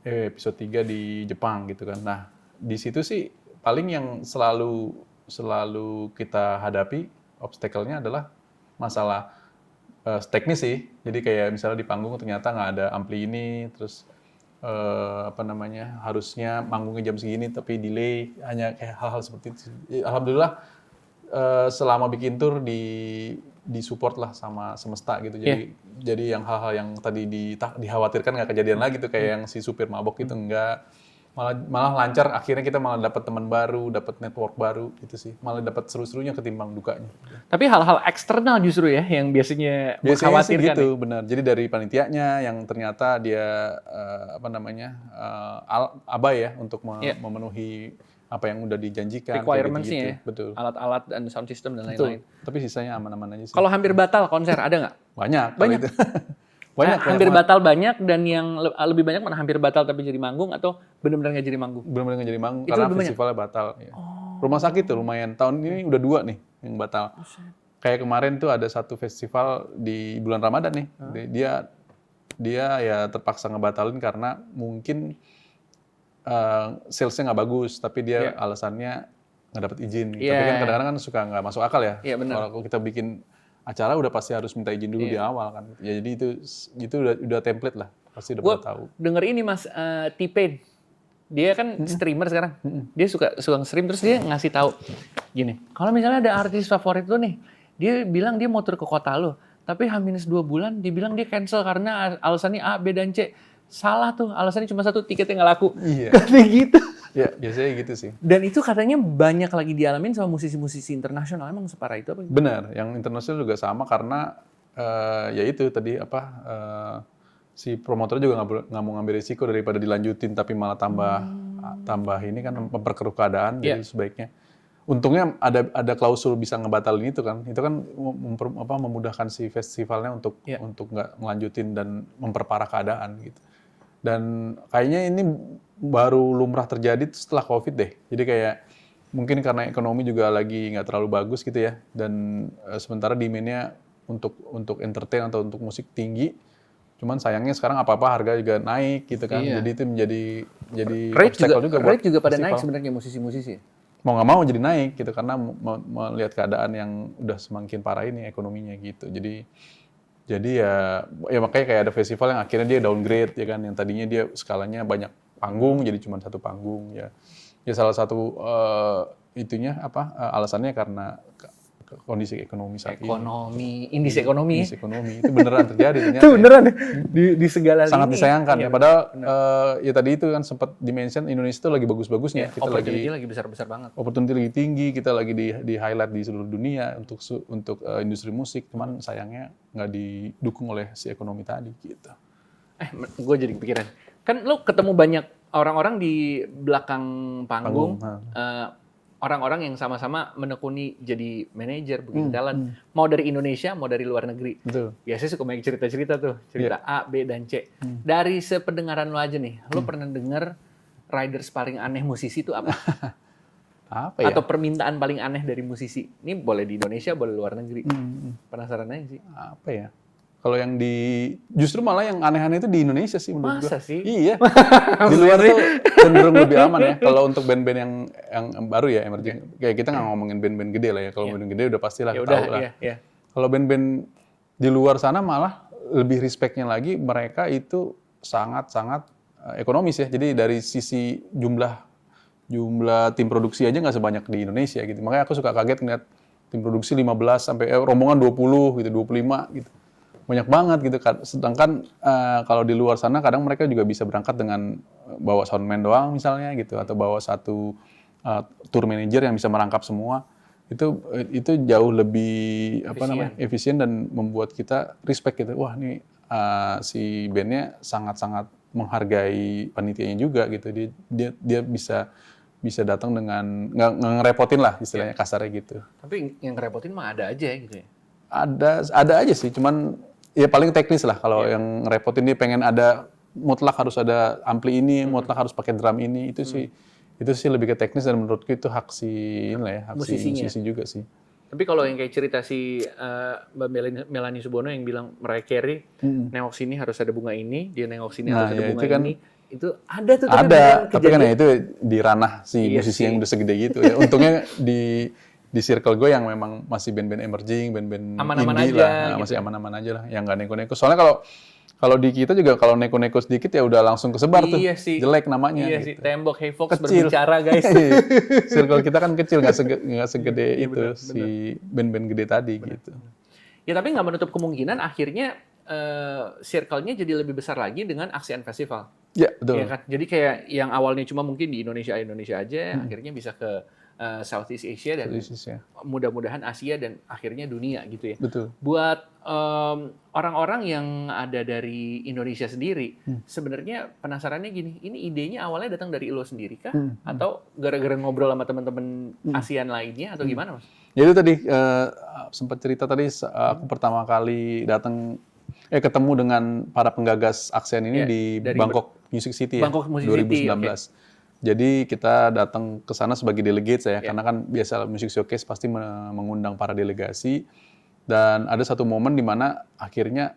Episode 3 di Jepang gitu kan. Nah, di situ sih paling yang selalu kita hadapi obstacle-nya adalah masalah teknis sih. Jadi kayak misalnya di panggung ternyata nggak ada ampli ini, terus harusnya manggungnya jam segini tapi delay, hanya kayak hal-hal seperti itu. Alhamdulillah selama bikin tour di support lah sama semesta gitu. Jadi yang hal-hal yang tadi dikhawatirkan nggak kejadian lagi tuh, kayak yang si supir mabok itu enggak. Malah lancar, akhirnya kita malah dapat teman baru, dapat network baru gitu sih. Malah dapat seru-serunya ketimbang dukanya. Tapi hal-hal eksternal justru ya yang biasanya Biasanya sih mengkhawatirkan. gitu, benar. Jadi dari panitianya yang ternyata dia abai ya untuk memenuhi apa yang udah dijanjikan. Requirements-nya ya. Betul. Alat-alat dan sound system dan Betul. lain-lain. Tapi sisanya aman-aman aja sih. Kalau hampir batal konser ada nggak? Banyak. Itu. Hampir batal banyak, dan yang lebih banyak mana hampir batal tapi jadi manggung atau benar-benar nggak jadi manggung? Benar-benar nggak jadi manggung Itu karena lebih festivalnya batal. Ya. Rumah sakit tuh lumayan. Tahun ini udah 2 nih yang batal. Kayak kemarin tuh ada satu festival di bulan Ramadan nih. Dia ya terpaksa ngebatalin karena mungkin salesnya nggak bagus, tapi dia alasannya nggak dapat izin. Tapi kan kadang-kadang kan suka nggak masuk akal ya. Kalau kita bikin acara udah pasti harus minta izin dulu di awal kan. Ya jadi itu udah template lah, pasti udah pada tahu. Denger ini Mas T-Pain, dia kan streamer sekarang. Dia suka nge-stream, terus dia ngasih tahu gini, kalau misalnya ada artis favorit lo nih, dia bilang dia mau tur ke kota lo, tapi H-2 bulan dia bilang dia cancel karena alasannya A, B, dan C. Salah tuh, alasannya cuma 1, tiketnya nggak laku. Iya. Katanya gitu. Ya, biasanya gitu sih. Dan itu katanya banyak lagi dialamin sama musisi-musisi internasional. Emang separah itu apa? Benar, yang internasional juga sama karena ya itu tadi si promotor juga nggak mau ngambil risiko daripada dilanjutin tapi malah tambah ini kan memperkeruh keadaan. Jadi sebaiknya, untungnya ada klausul bisa ngebatalin itu kan. Itu kan memudahkan si festivalnya untuk nggak ngelanjutin dan memperparah keadaan gitu. Dan kayaknya ini baru lumrah terjadi setelah Covid deh. Jadi kayak mungkin karena ekonomi juga lagi nggak terlalu bagus gitu ya. Dan sementara demand-nya untuk entertain atau untuk musik tinggi. Cuman sayangnya sekarang apa-apa harga juga naik gitu kan. Jadi itu jadi obstacle juga buat rate juga pada festival. naik sebenarnya musisi-musisi. Mau nggak mau jadi naik gitu karena melihat keadaan yang udah semakin parah ini ekonominya gitu. Jadi ya makanya kayak ada festival yang akhirnya dia downgrade ya kan, yang tadinya dia skalanya banyak panggung jadi cuma 1 panggung ya. Ya salah satu alasannya karena kondisi ekonomi saat ini. Indis ekonomi. Indis ekonomi itu beneran terjadi ternyata. Itu beneran di segala sangat lini. disayangkan ya. Padahal ya tadi itu kan sempat dimention Indonesia itu lagi bagus-bagusnya. Kita lagi besar-besar banget. Opportunity lagi tinggi, kita lagi di highlight di seluruh dunia untuk industri musik. Cuman sayangnya nggak didukung oleh si ekonomi tadi gitu. Gue jadi kepikiran. Kan lo ketemu banyak orang-orang di belakang panggung. Orang-orang yang sama-sama menekuni jadi manajer, bikin talent. Mau dari Indonesia, mau dari luar negeri. Betul. Biasanya suka banyak cerita-cerita tuh. Cerita A, B, dan C. Dari sependengaran lo aja nih, lo pernah denger riders paling aneh musisi itu apa? Apa ya? Atau permintaan paling aneh dari musisi? Ini boleh di Indonesia, boleh luar negeri. Penasaran aja sih. Apa ya? Kalau yang justru malah yang aneh-aneh itu di Indonesia sih menurut gue. Masa sih? Iya. Di luar tuh cenderung lebih aman ya. Kalau untuk band-band yang baru ya, emerging. Kayak kita nggak ngomongin band-band gede lah ya. Kalau band gede udah pastilah tahu lah. Kalau band-band di luar sana malah lebih respect-nya lagi, mereka itu sangat-sangat ekonomis ya. Jadi dari sisi jumlah tim produksi aja nggak sebanyak di Indonesia gitu. Makanya aku suka kaget ngeliat tim produksi 15 sampai rombongan 20 gitu, 25 gitu. Banyak banget gitu. Sedangkan kalau di luar sana kadang mereka juga bisa berangkat dengan bawa soundman doang misalnya gitu, atau bawa satu tour manager yang bisa merangkap semua. itu jauh lebih efisien dan membuat kita respect gitu. Wah, nih si bandnya sangat-sangat menghargai panitianya juga gitu. Dia bisa datang dengan nggak ngerepotin lah istilahnya, kasarnya gitu. Tapi yang ngerepotin mah ada aja ya gitu ya. Ada aja sih, cuman ya paling teknis lah. Kalau yang ngerepotin dia pengen ada mutlak harus ada ampli ini, mutlak harus pakai drum ini, itu sih lebih ke teknis, dan menurutku itu hak si musisi juga sih. Tapi kalau yang kayak cerita si Mbak Melanie Subono yang bilang Mariah Carey nengok sini harus ada bunga ini, dia nengok sini harus ada bunga ini, itu ada tuh. Tapi kan ya itu di ranah si musisi yang udah segede gitu ya. Untungnya di circle gue yang memang masih band-band emerging, band-band indie lah, gitu. Masih aman-aman aja lah, yang nggak neko-neko. Soalnya kalau di kita juga kalau neko-neko sedikit ya udah langsung kesebar tuh, jelek namanya. Iya gitu. sih, tembok Hey Fox berbicara guys. Circle kita kan kecil, nggak segede itu si band-band gede tadi gitu. Ya tapi nggak menutup kemungkinan akhirnya circle-nya jadi lebih besar lagi dengan ASEAN Festival. Ya betul. Ya kan? Jadi kayak yang awalnya cuma mungkin di Indonesia aja, akhirnya bisa ke Southeast Asia dan mudah-mudahan Asia dan akhirnya dunia gitu ya. Betul. Buat orang-orang yang ada dari Indonesia sendiri, sebenarnya penasarannya gini, ini idenya awalnya datang dari lo sendiri kah? Atau gara-gara ngobrol sama teman-teman ASEAN lainnya atau gimana, Mas? Ya itu tadi sempat cerita tadi, aku pertama kali ketemu dengan para penggagas ASEAN ini di Bangkok Music City ya, 2019. Jadi kita datang ke sana sebagai delegate karena kan biasa Music Showcase pasti mengundang para delegasi, dan ada satu momen di mana akhirnya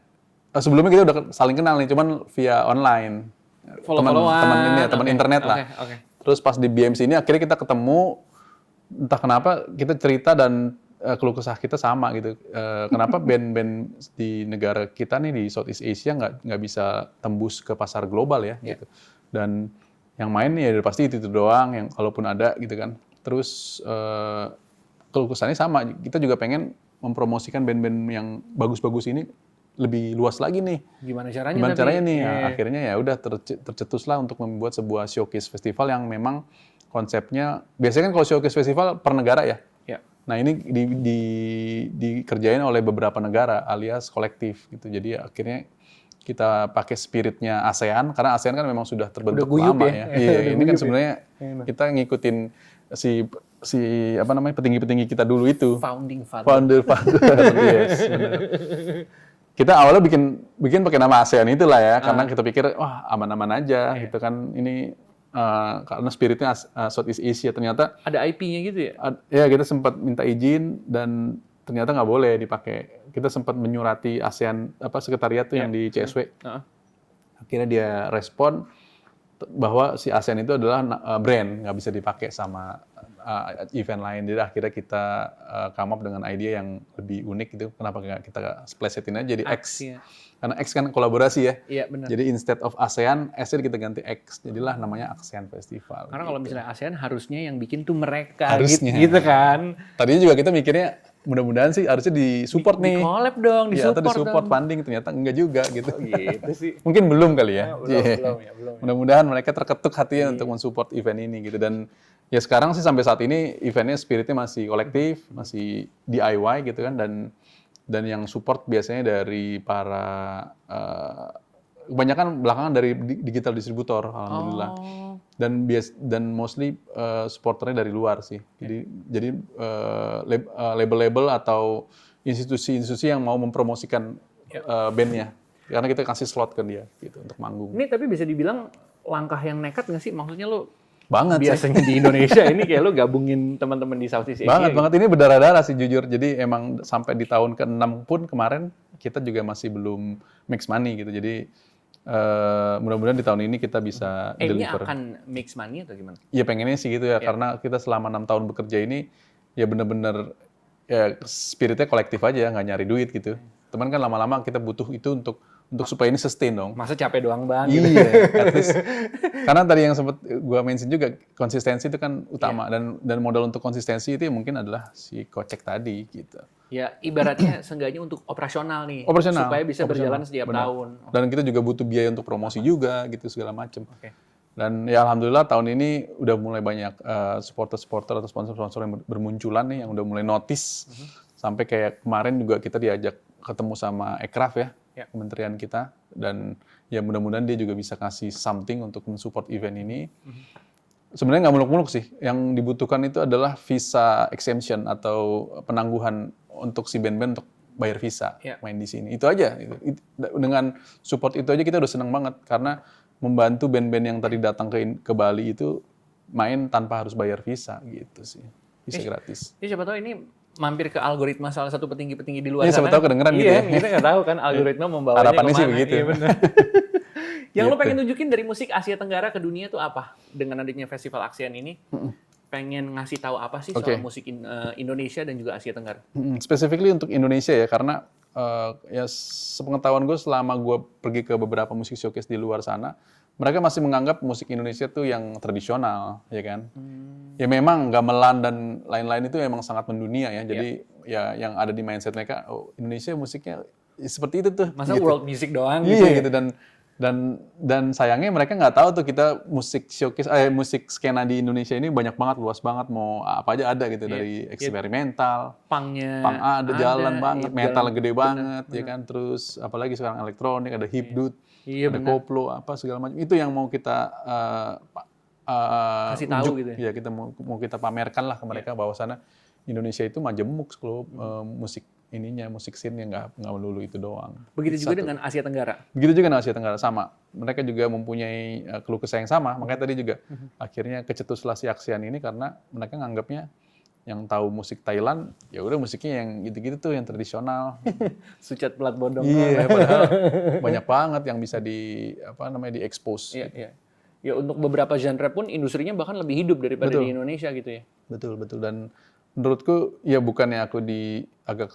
sebelumnya kita udah saling kenal nih, cuman via online, teman internet lah. Terus pas di BMC ini akhirnya kita ketemu, entah kenapa kita cerita dan keluh kesah kita sama gitu. Kenapa band-band di negara kita nih di Southeast Asia nggak bisa tembus ke pasar global ya gitu. Dan yang main ya udah pasti itu doang, yang kalaupun ada gitu kan. Terus keluh kesahnya sama, kita juga pengen mempromosikan band-band yang bagus-bagus ini lebih luas lagi nih. Gimana caranya nih? Nah, akhirnya ya udah tercetuslah untuk membuat sebuah showcase festival yang memang konsepnya, biasanya kan kalau showcase festival per negara ya. Nah ini dikerjain oleh beberapa negara alias kolektif gitu. Jadi akhirnya kita pakai spiritnya ASEAN, karena ASEAN kan memang sudah terbentuk lama ya. Iya, ini kan sebenarnya kita ngikutin si petinggi-petinggi kita dulu itu. Founder. Yes, benar. Kita awalnya bikin pakai nama ASEAN itulah ya, karena kita pikir wah aman-aman aja gitu kan, ini karena spiritnya Southeast Asia. Ternyata ada IP-nya gitu ya? Ya kita sempat minta izin dan ternyata nggak boleh dipakai. Kita sempat menyurati ASEAN sekretariat tuh yang di CSW. Akhirnya dia respon bahwa si ASEAN itu adalah brand, nggak bisa dipakai sama event lain. Jadi akhirnya kita come up dengan ide yang lebih unik gitu. Kenapa nggak kita splashetin aja jadi X? Karena X kan kolaborasi ya. Iya, benar. Jadi instead of ASEAN, S-nya kita ganti X. Jadilah namanya ASEAN Festival. Karena kalau misalnya ASEAN harusnya yang bikin tuh mereka harusnya. gitu kan. Tadinya juga kita mikirnya mudah-mudahan sih harusnya disupport nih. Di-collab dong, atau disupport funding, ternyata enggak juga gitu. Gitu sih. Mungkin belum kali ya. Belum. Mudah-mudahan mereka terketuk hatinya untuk mensupport event ini gitu. Dan ya sekarang sih sampai saat ini eventnya spiritnya masih kolektif, masih DIY gitu kan, dan yang support biasanya dari para kebanyakan belakangan dari digital distributor, alhamdulillah. Dan mostly supporternya dari luar sih. Jadi label-label atau institusi-institusi yang mau mempromosikan bandnya, karena kita kasih slot ke dia gitu untuk manggung. Ini tapi bisa dibilang langkah yang nekat nggak sih? Maksudnya lo banget biasanya di Indonesia ini kayak lo gabungin teman-teman di Southeast Asia. Banget. Ini berdarah-darah sih jujur. Jadi emang sampai di tahun ke-6 pun kemarin kita juga masih belum mix money gitu. Jadi mudah-mudahan di tahun ini kita bisa deliver. Ini akan mix money atau gimana? Ya pengennya sih gitu ya, karena kita selama 6 tahun bekerja ini ya benar-benar ya spiritnya kolektif aja, nggak nyari duit gitu. Teman kan lama-lama kita butuh itu untuk supaya ini sustain dong. Masa capek doang bang? Iya, at least. Karena tadi yang sempat gue mention juga, konsistensi itu kan utama. Dan modal untuk konsistensi itu mungkin adalah si kocek tadi gitu. Ya ibaratnya seenggaknya untuk operasional nih. Supaya bisa berjalan setiap tahun. Dan kita juga butuh biaya untuk promosi juga gitu segala macam. Dan ya alhamdulillah tahun ini udah mulai banyak supporter-supporter atau sponsor-sponsor yang bermunculan nih, yang udah mulai notice. Sampai kayak kemarin juga kita diajak ketemu sama Ekraf ya, kementerian kita. Dan ya mudah-mudahan dia juga bisa kasih something untuk mensupport event ini. Sebenarnya nggak muluk-muluk sih. Yang dibutuhkan itu adalah visa exemption atau penangguhan untuk si band-band untuk bayar visa main di sini. Itu aja. Dengan support itu aja kita udah senang banget. Karena membantu band-band yang tadi datang ke Bali itu main tanpa harus bayar visa gitu sih. Bisa gratis. Jadi siapa tahu ini mampir ke algoritma salah satu petinggi-petinggi di luar Iya, sana. siapa tahu kedengeran gitu ya. Iya, kita nggak tahu kan algoritma membawanya Harapannya kemana. sih begitu. Iya, benar. Yang lo Gitu. pengen tunjukin dari musik Asia Tenggara ke dunia tuh apa? Dengan adanya festival ASEAN ini, pengen ngasih tahu apa sih soal musik Indonesia dan juga Asia Tenggara? Specifically untuk Indonesia ya, karena ya sepengetahuan gue selama gue pergi ke beberapa musik showcase di luar sana, mereka masih menganggap musik Indonesia tuh yang tradisional, ya kan? Ya memang gamelan dan lain-lain itu memang sangat mendunia ya. Jadi ya yang ada di mindset mereka, oh Indonesia musiknya seperti itu tuh. Masa gitu. world music doang Iya gitu ya? gitu dan sayangnya mereka nggak tahu tuh kita musik showcase, musik skena di Indonesia ini banyak banget, luas banget, mau apa aja ada gitu, dari eksperimental, Punknya punk ada jalan banget, metal jalan- gede banget, ya kan, terus apalagi sekarang elektronik, ada hipdut, ada koplo, apa segala macam, itu yang mau kita Kasih tahu unjuk, gitu ya? ya kita mau kita pamerkan lah ke mereka bahwa sana Indonesia itu majemuk kalau musik ininya, musik scene-nya nggak melulu itu doang. Begitu juga dengan Asia Tenggara. Begitu juga dengan Asia Tenggara, sama. Mereka juga mempunyai keluh kesah yang sama. Makanya tadi juga akhirnya kecetuslah si ASEAN ini karena mereka nganggapnya yang tahu musik Thailand, ya udah musiknya yang gitu-gitu tuh, yang tradisional. Sucat pelat bodong. Iya, padahal banyak banget yang bisa di-expose. Iya, iya. Ya untuk beberapa genre pun industrinya bahkan lebih hidup daripada di Indonesia gitu ya. Betul. Dan menurutku ya bukannya aku agak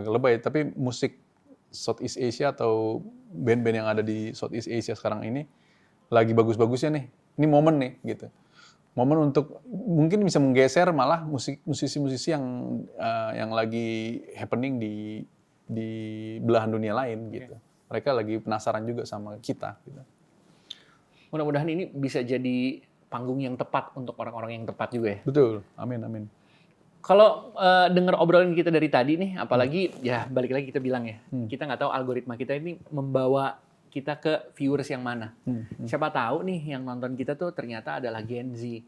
lebay, tapi musik Southeast Asia atau band-band yang ada di Southeast Asia sekarang ini lagi bagus-bagusnya nih. Ini momen nih gitu. Momen untuk mungkin bisa menggeser malah musisi-musisi yang lagi happening di belahan dunia lain gitu. Mereka lagi penasaran juga sama kita gitu. Mudah-mudahan ini bisa jadi panggung yang tepat untuk orang-orang yang tepat juga ya. Betul, amin. Kalau dengar obrolan kita dari tadi nih, apalagi ya balik lagi kita bilang ya, kita nggak tahu algoritma kita ini membawa kita ke viewers yang mana. Siapa tahu nih yang nonton kita tuh ternyata adalah Gen Z,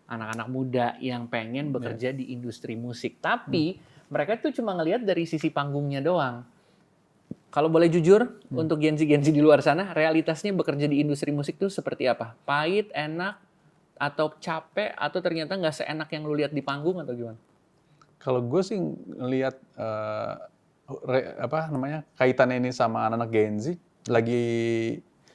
anak-anak muda yang pengen bekerja di industri musik. Tapi mereka tuh cuma ngelihat dari sisi panggungnya doang. Kalau boleh jujur, untuk Gen Z di luar sana, realitasnya bekerja di industri musik tuh seperti apa? Pahit, enak, atau capek, atau ternyata nggak seenak yang lu lihat di panggung atau gimana? Kalau gue sih ngelihat kaitannya ini sama anak-anak Gen Z lagi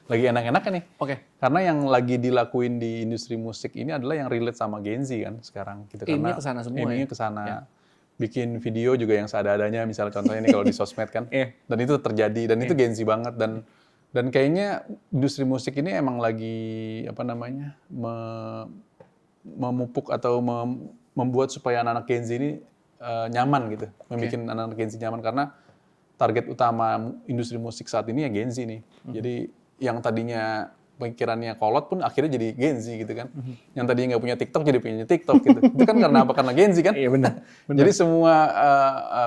enak-enaknya nih. Oke. Karena yang lagi dilakuin di industri musik ini adalah yang relate sama Gen Z kan sekarang gitu. Karena Aimnya kesana semua aimnya ya? kesana. Bikin video juga yang seadanya, misalnya contohnya nih kalau di sosmed kan. Dan itu terjadi dan itu Gen Z banget dan kayaknya industri musik ini emang lagi memupuk atau membuat supaya anak-anak Gen Z ini nyaman gitu, membuat anak-anak Gen Z nyaman karena target utama industri musik saat ini ya Gen Z nih. Jadi yang tadinya pikirannya kolot pun akhirnya jadi Gen Z gitu kan. Yang tadinya nggak punya TikTok jadi punya TikTok gitu. Itu kan karena apa? Karena Gen Z kan. Iya benar. Jadi semua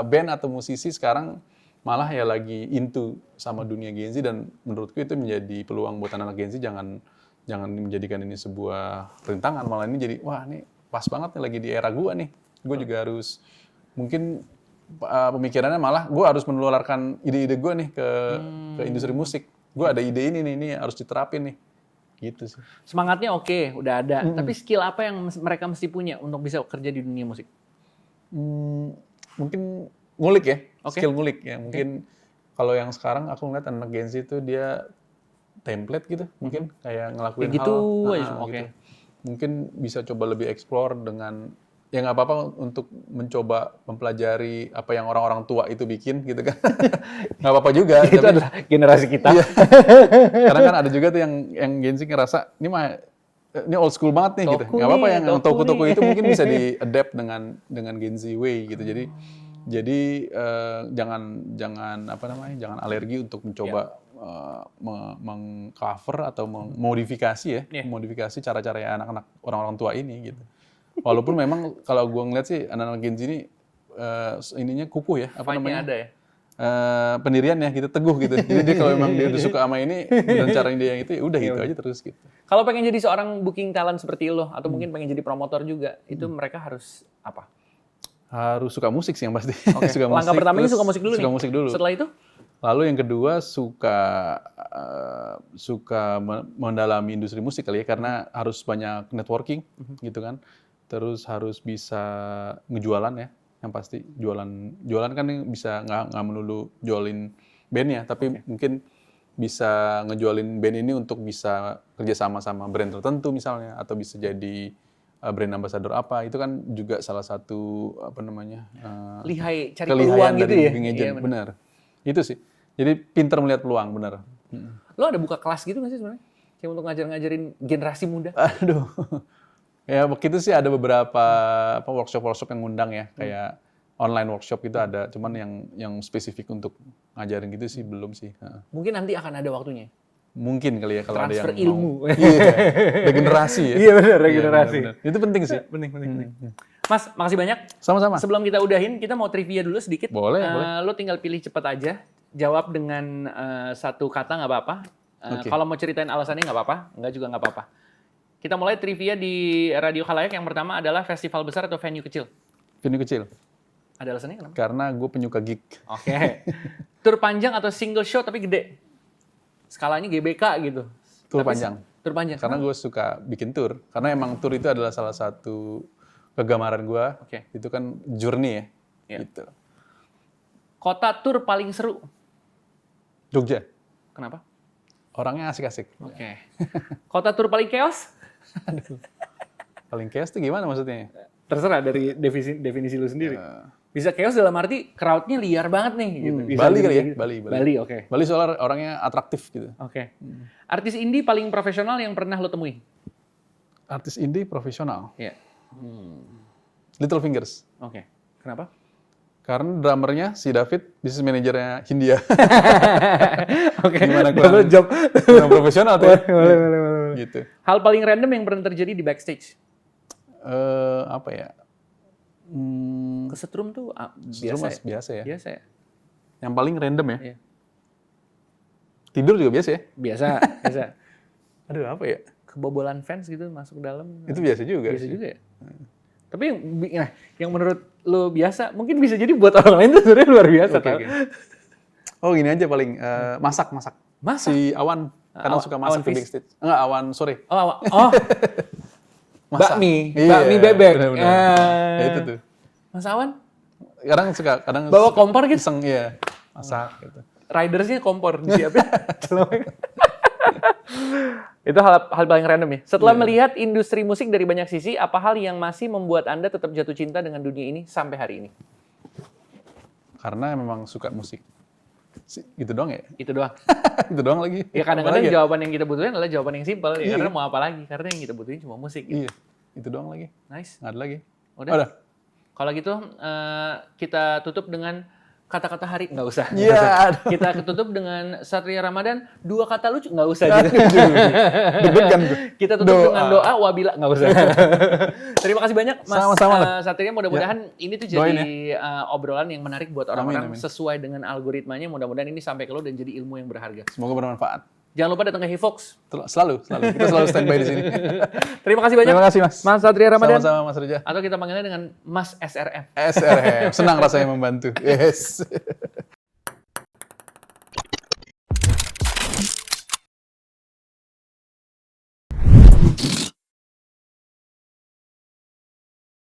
band atau musisi sekarang malah ya lagi into sama dunia Gen Z dan menurutku itu menjadi peluang buat anak Gen Z. Jangan menjadikan ini sebuah rintangan, malah ini jadi wah nih pas banget nih lagi di era gua nih. Gue juga harus mungkin pemikirannya malah gue harus menularkan ide-ide gue nih ke industri musik. Gue ada ide ini harus diterapin nih. Gitu sih. Semangatnya oke, udah ada. Tapi skill apa yang mereka mesti punya untuk bisa kerja di dunia musik? Mungkin ngulik ya, skill ngulik ya. Mungkin kalau yang sekarang aku ngeliat anak Gen Z itu dia template gitu, mungkin kayak ngelakuin gitu hal aja, gitu. Mungkin bisa coba lebih explore dengan ya nggak apa-apa untuk mencoba mempelajari apa yang orang-orang tua itu bikin gitu kan. Nggak apa-apa juga. Itu adalah generasi kita. Iya. Karena kan ada juga tuh yang Gen Z ngerasa ini old school banget nih gitu. Nggak apa-apa yang toko-toko itu mungkin bisa di-adapt dengan Gen Z way gitu. Jadi jangan alergi untuk mencoba mengcover atau memodifikasi ya, Iya. modifikasi cara-cara anak-anak orang-orang tua ini gitu. Walaupun memang kalau gue ngeliat sih anak-anak Gen Z ini ininya kukuh ya, apa Fight-nya namanya? ada ya. Pendiriannya gitu, teguh gitu. Jadi dia kalau memang dia udah suka sama ini dan caranya dia yang itu ya udah gitu aja terus gitu. Kalau pengen jadi seorang booking talent seperti lo, atau mungkin pengen jadi promotor juga, itu mereka harus apa? Harus suka musik sih yang pasti. Oke. Suka Langkah musik, pertamanya terus suka musik dulu nih. Suka musik dulu. Setelah itu? Lalu yang kedua suka mendalami industri musik kali ya, karena harus banyak networking gitu kan. Terus harus bisa ngejualan ya, yang pasti jualan kan bisa nggak melulu jualin bandnya, tapi mungkin bisa ngejualin band ini untuk bisa kerjasama sama brand tertentu misalnya, atau bisa jadi brand ambassador apa, itu kan juga salah satu apa namanya Lihai, cari kelihayan peluang gitu dari ya? booking agent. Iya, benar. Benar. Itu sih. Jadi pintar melihat peluang, benar. Lo ada buka kelas gitu nggak sih sebenarnya? Kayak untuk ngajarin generasi muda? Aduh. Ya begitu sih ada beberapa workshop yang ngundang ya, kayak online workshop itu ada, cuman yang spesifik untuk ngajarin gitu sih belum sih. Mungkin nanti akan ada waktunya. Mungkin kali ya kalau ada yang Transfer ilmu. mau. Iya, regenerasi ya. Iya benar, Iya, regenerasi. benar-benar. Itu penting sih. Penting. Mas, makasih banyak. Sama-sama. Sebelum kita udahin, kita mau trivia dulu sedikit. Boleh, boleh. Lo tinggal pilih cepat aja. Jawab dengan satu kata nggak apa-apa. Oke. Kalau mau ceritain alasannya nggak apa-apa, nggak juga nggak apa-apa. Kita mulai trivia di Radio Khalayak. Yang pertama adalah festival besar atau venue kecil? Venue kecil. Ada alasannya kenapa? Karena gue penyuka gig. Oke. Tur panjang atau single show tapi gede? Skalanya GBK gitu. Tur Tapi panjang. Tur panjang. Karena gue suka bikin tour. Karena emang tour itu adalah salah satu kegemaran gue. Oke. Itu kan journey ya. Iya. Gitu. Kota tur paling seru? Jogja. Kenapa? Orangnya asik-asik. Oke. Kota tur paling chaos? Paling chaos tuh gimana maksudnya? Terserah dari definisi lu sendiri. Bisa chaos dalam arti crowd-nya liar banget nih. Gitu. Bisa Bali jadi kali ya? gitu. Bali. Bali, oke. Bali soalnya orangnya atraktif gitu. Oke. Artis indie paling profesional yang pernah lo temui? Artis indie profesional. Iya. Little Fingers. Oke. Kenapa? Karena drummernya si David, business manajernya Hindia. Oke. Gimana Double job. kurang profesional tuh ya. boleh. Gitu. Hal paling random yang pernah terjadi di backstage? Apa ya? Kesetrum tuh Setrum biasa ya? biasa ya. Biasa ya? Yang paling random ya. Iya. Tidur juga biasa ya. Biasa. Aduh apa ya? Kebobolan fans gitu masuk dalam. Itu biasa juga. Biasa sih. juga ya? Tapi yang menurut lo biasa, mungkin bisa jadi buat orang lain tuh sebenarnya luar biasa. Oke, tau? oke. Oh gini aja paling, masak. Masak? Si Awan, kadang suka masak Awan ke Fish? backstage. Enggak, Awan sore. Oh, Masak. bakmi Iya, bebek. benar-benar. Ya, itu tuh. Mas Awan, Kadang bawa kompor gitu? Iseng, iya. Masak gitu. ridersnya kompor disiapin. Itu hal paling random ya. Setelah melihat industri musik dari banyak sisi, apa hal yang masih membuat Anda tetap jatuh cinta dengan dunia ini sampai hari ini? Karena memang suka musik. Gitu doang ya? Itu doang. Itu doang lagi. Ya kadang-kadang Apalagi ya? jawaban yang kita butuhin adalah jawaban yang simpel. Ya, Iya. karena mau apa lagi? Karena yang kita butuhin cuma musik. Gitu. Iya, itu doang lagi. Nice. Nggak ada lagi. Udah. Kalau gitu kita tutup dengan kata-kata hari. Nggak usah. Iya, Nggak usah. aduh. Kita tutup dengan Satria Ramadan. 2 kata lucu. Nggak usah. Gitu. Deg-degan gue. Kita tutup dengan doa wabila. Nggak usah. Terima kasih banyak Mas Sama-sama. Satria. Mudah-mudahan ini tuh Doain jadi obrolan yang menarik buat orang-orang Amin. sesuai dengan algoritmanya. Mudah-mudahan ini sampai ke lo dan jadi ilmu yang berharga. Semoga bermanfaat. Jangan lupa datang ke Hivox. Selalu. Kita selalu standby di sini. Terima kasih banyak. Terima kasih, Mas. Mas Satria Ramadan. Sama-sama, Mas Reja. Atau kita panggilnya dengan Mas SRM. SRM. Senang rasanya membantu. Yes.